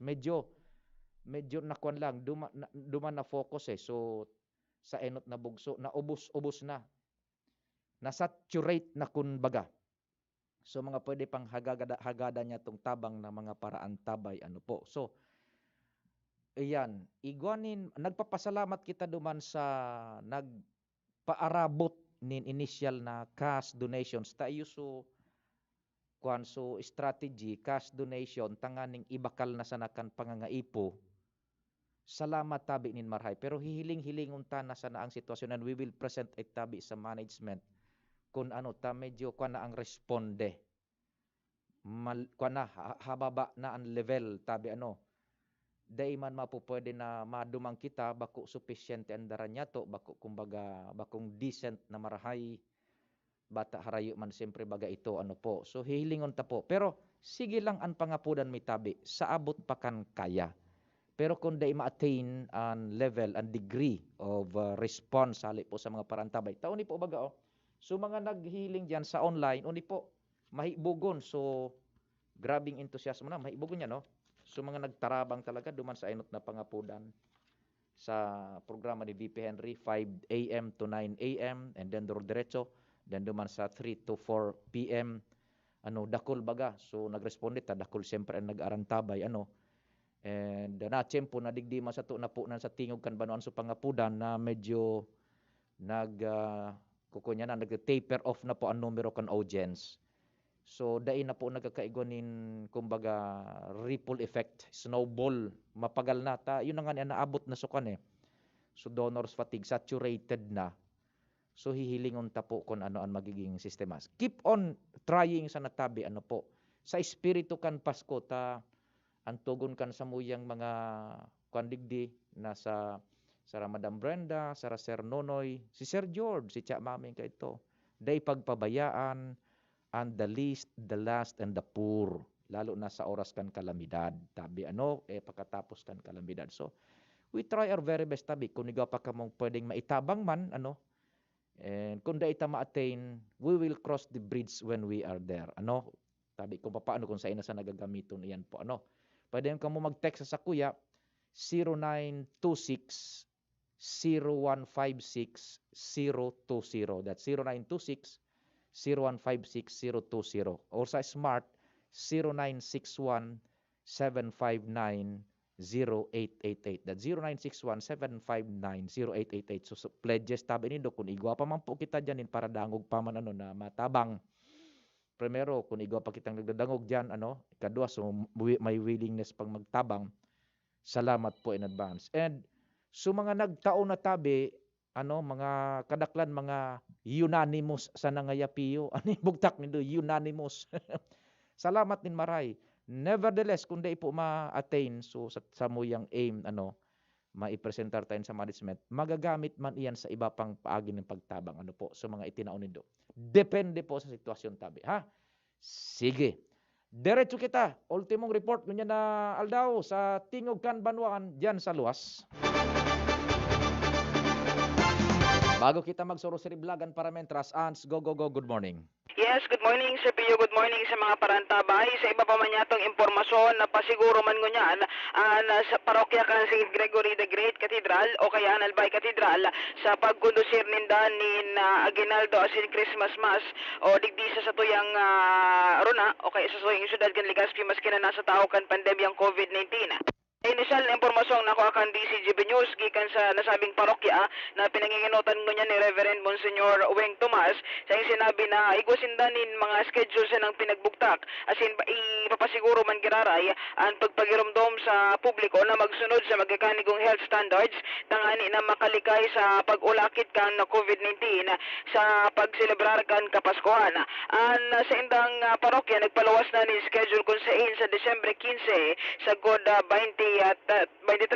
Medyo nakuan lang, duman na focus so sa enot na bugso, na ubos na. Nasaturate na kunbaga. So mga pwede pang hagada niya tong tabang na mga paraan tabay po. So ayan, igwanin, nagpapasalamat kita duman sa nagpaarabot nin initial na cash donations. Tayo so strategy, cash donation, tanganing ibakal na sanakan pangangaipo. Salamat tabi nin marhay. Pero hihiling-hilingon ta na sana ang sitwasyon and we will present it tabi sa management kung ta medyo na ang responde. Hababa na ang level tabi Day man mapupwede na madumang kita bako sufficiente andaran niya to, bako kumbaga bakong decent na marahay bata harayo man siyempre baga ito po. So hihilingon ta po. Pero sige lang ang pangapudan mi tabi, sa abot pa kan kaya. Pero kung day ma-attain ang level and degree of response hali po sa mga parantabay. Taon po baga So mga naghiling diyan sa online, uni po mahibugon. So grabing entusiasmo na mahibugon niya So mga nagtarabang talaga duman sa enot na pangapudan sa programa ni VP Henry 5 a.m. to 9 a.m. and then diretso, then duman sa 3 to 4 p.m. dakol baga. So nagresponde ta dakol siyempre ang nag-arantabay and na tiyempo na digdi sa to na po sa tingog kan banuan so pangapudan na medyo kukunya na nag-taper off na po ang numero kan audience. So dai na po nagkakaigonin kumbaga ripple effect, snowball, mapagal na ta. Yun na nga naabot na sukan So donors fatigue, saturated na. So hihilingon ta po kung ano ang magiging sistema. Keep on trying sa natabi po. Sa espiritu kan Pasko ta antugon kan sa muyang mga kandigdi na sa Madam Brenda, sa Sir Nonoy, si Sir George, si Tia Maming ka ito. Day pagpabayaan and the least, the last, and the poor. Lalo na sa oras kan kalamidad. Tabi pagkatapos kan kalamidad. So, we try our very best tabi. Kung ikaw pa ka mong pwedeng maitabang man, and kung da ita ma-attain, we will cross the bridge when we are there. Tabi, kung paano kung sa ina sa nagagamiton iyan po. Pwede ka mo mag-text sa kuya, 0926 0156 020. That's 0926 0156 020. Or sa Smart, 0961 759 0888. That's 0961 759 0888. So pledges tabi nindo kung igwa pa man po kita dyanin para dangog pa man na matabang. Primero, kung igwa pa kitang nagdadangog dyan, ikadua, so may willingness pang magtabang, salamat po in advance. And so mga nagtao na tabi, mga kadaklan, mga unanimous sa nangayapiyo. Bugtak nindo, unanimous. Salamat din maray. Nevertheless, kung di po ma-attain so sa muyang aim, maipresentar tayo sa management, magagamit man iyan sa iba pang paagi ng pagtabang, sa mga itinaon nindo. Depende po sa sitwasyon tabi, ha? Sige. Diretso kita. Ultimong report nyo na Aldaw sa Tingog Kanbanwaan dyan sa Luwas. Bago kita magsoro-siri vlogan para mentras, Ans, go, good morning. Yes, good morning Sir Pio, good morning sa mga parantabay. Sa iba pa man yatong impormasyon na pasiguro man ngunyan sa parokya kan St. Gregory the Great Cathedral o kaya Albay Cathedral sa pagkondusir ninda ni Aguinaldo asin Christmas Mass o digdisa sa tuyang runa o kaya sa tuyang syudad kan Legazpi maski na nasa tao kan pandemyang COVID-19. Initial na impormasyon na akan DCGB News gikan sa nasabing parokya na pinanginginotan niya ni Reverend Monsignor Weng Tomas sa yung sinabi na igusindanin mga schedule sa ng pinagbugtak asin ipapasiguro man giraray ang pagpagirumdom sa publiko na magsunod sa magkakanigong health standards tangani na makalikay sa pag-ulakit kan na COVID-19 sa pagselebrar kan Kapaskuhan. Sa indang parokya nagpalawas na ni schedule kung sa Desyembre 15 sa God 20 at 23.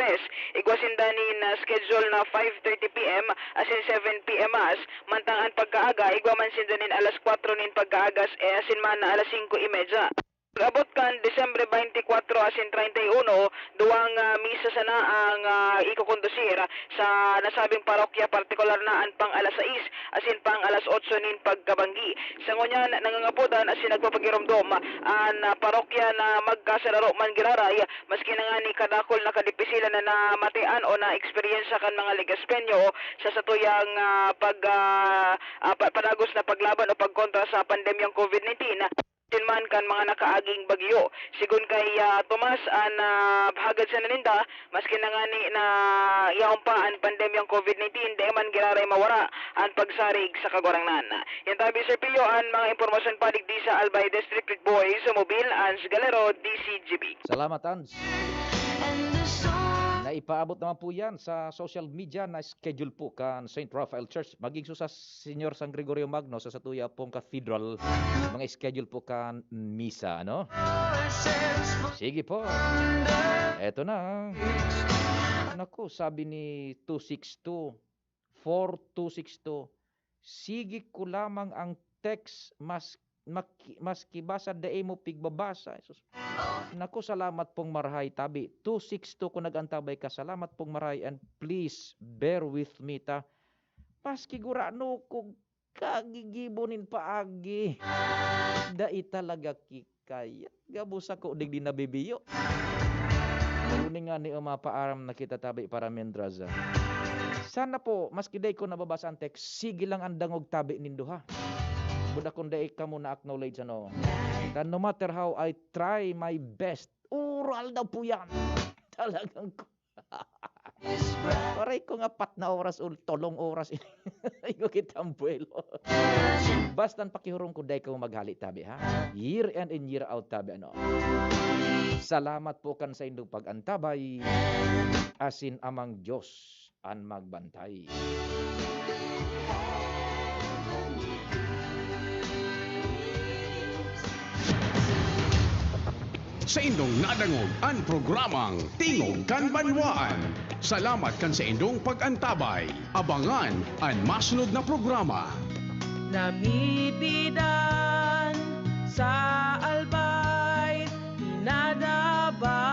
Igwasindanin na schedule na 5:30 PM asin 7 PM as mantangan pagkaaga igwaman sindanin alas 4 nin pagkaagas asin man na alas 5:30. Abot kan Desyembre 24 asin 31, duwang misa sana ang ikukondusir sa nasabing parokya, partikular na ang pang alas 6 asin pang alas 8 nin pagkabanggi. Sa ngunyan nangangapudan asin nagpapagiromdom ang parokya na magkasararo man giraray maski na nga ni kadakol na kadipisilan na namatian o na eksperyensya kan mga Legaspenyo sa satuyang panagos na paglaban o pagkontra sa pandemyang COVID-19. Man kan mga nakaaging bagyo. Sigun kay Tomas an bahagad sa naninda maski na nga ni na yaon pa ang pandemyang COVID-19 di man giraray mawara ang pagsarig sa kagurangnan. Yan tabi Sir Pio ang mga impormasyon pa digdi sa Albay District with Boys sa Mobile Ans Galero DCGB. Salamat Ans. Naipaabot naman po yan sa social media na schedule po kan St. Raphael Church. Maging sa Senyor San Gregorio Magno sa Satuya pong Cathedral. Mga schedule po kan misa, ano? Sige po. Eto na. Naku, sabi ni 262, 4262, sige ko lamang ang text maski basa dae mo pigbabasa. Naku, salamat pong marahay tabi. 262 ko nagantabay ka. Salamat pong marahay and please bear with me ta. Maski gurano ko kagigibonin paagi. Dai talaga kikayat. Gabos ako digdi na bibiyo. Kuning nga ni umapaaram na kita tabi para mendraza. Sana po, maski day ko nababasa ang text, sige lang ang dangog tabi nindo ha. Buda kung daig ka mo na-acknowledge ano. And no matter how I try my best, oral daw po yan. Talagang paray ko nga 4 na oras o 3 oras. Iko kitang buwelo. Bastan pakihurong ko daig ka mo maghali tabi ha. Year in and year out tabi ano. Salamat po kan sa indong pag-antabay. Asin amang Diyos ang magbantay. Sa indong nadangog ang programang Tingog Kanbanwaan. Salamat kan sa indong pag-antabay. Abangan ang masunod na programa. Namibidan sa Albay, inadaba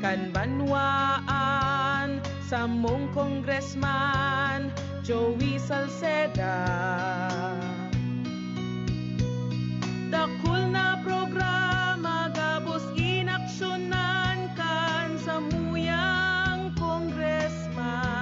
Kanbanwaan sa mong Congressman Joey Salceda.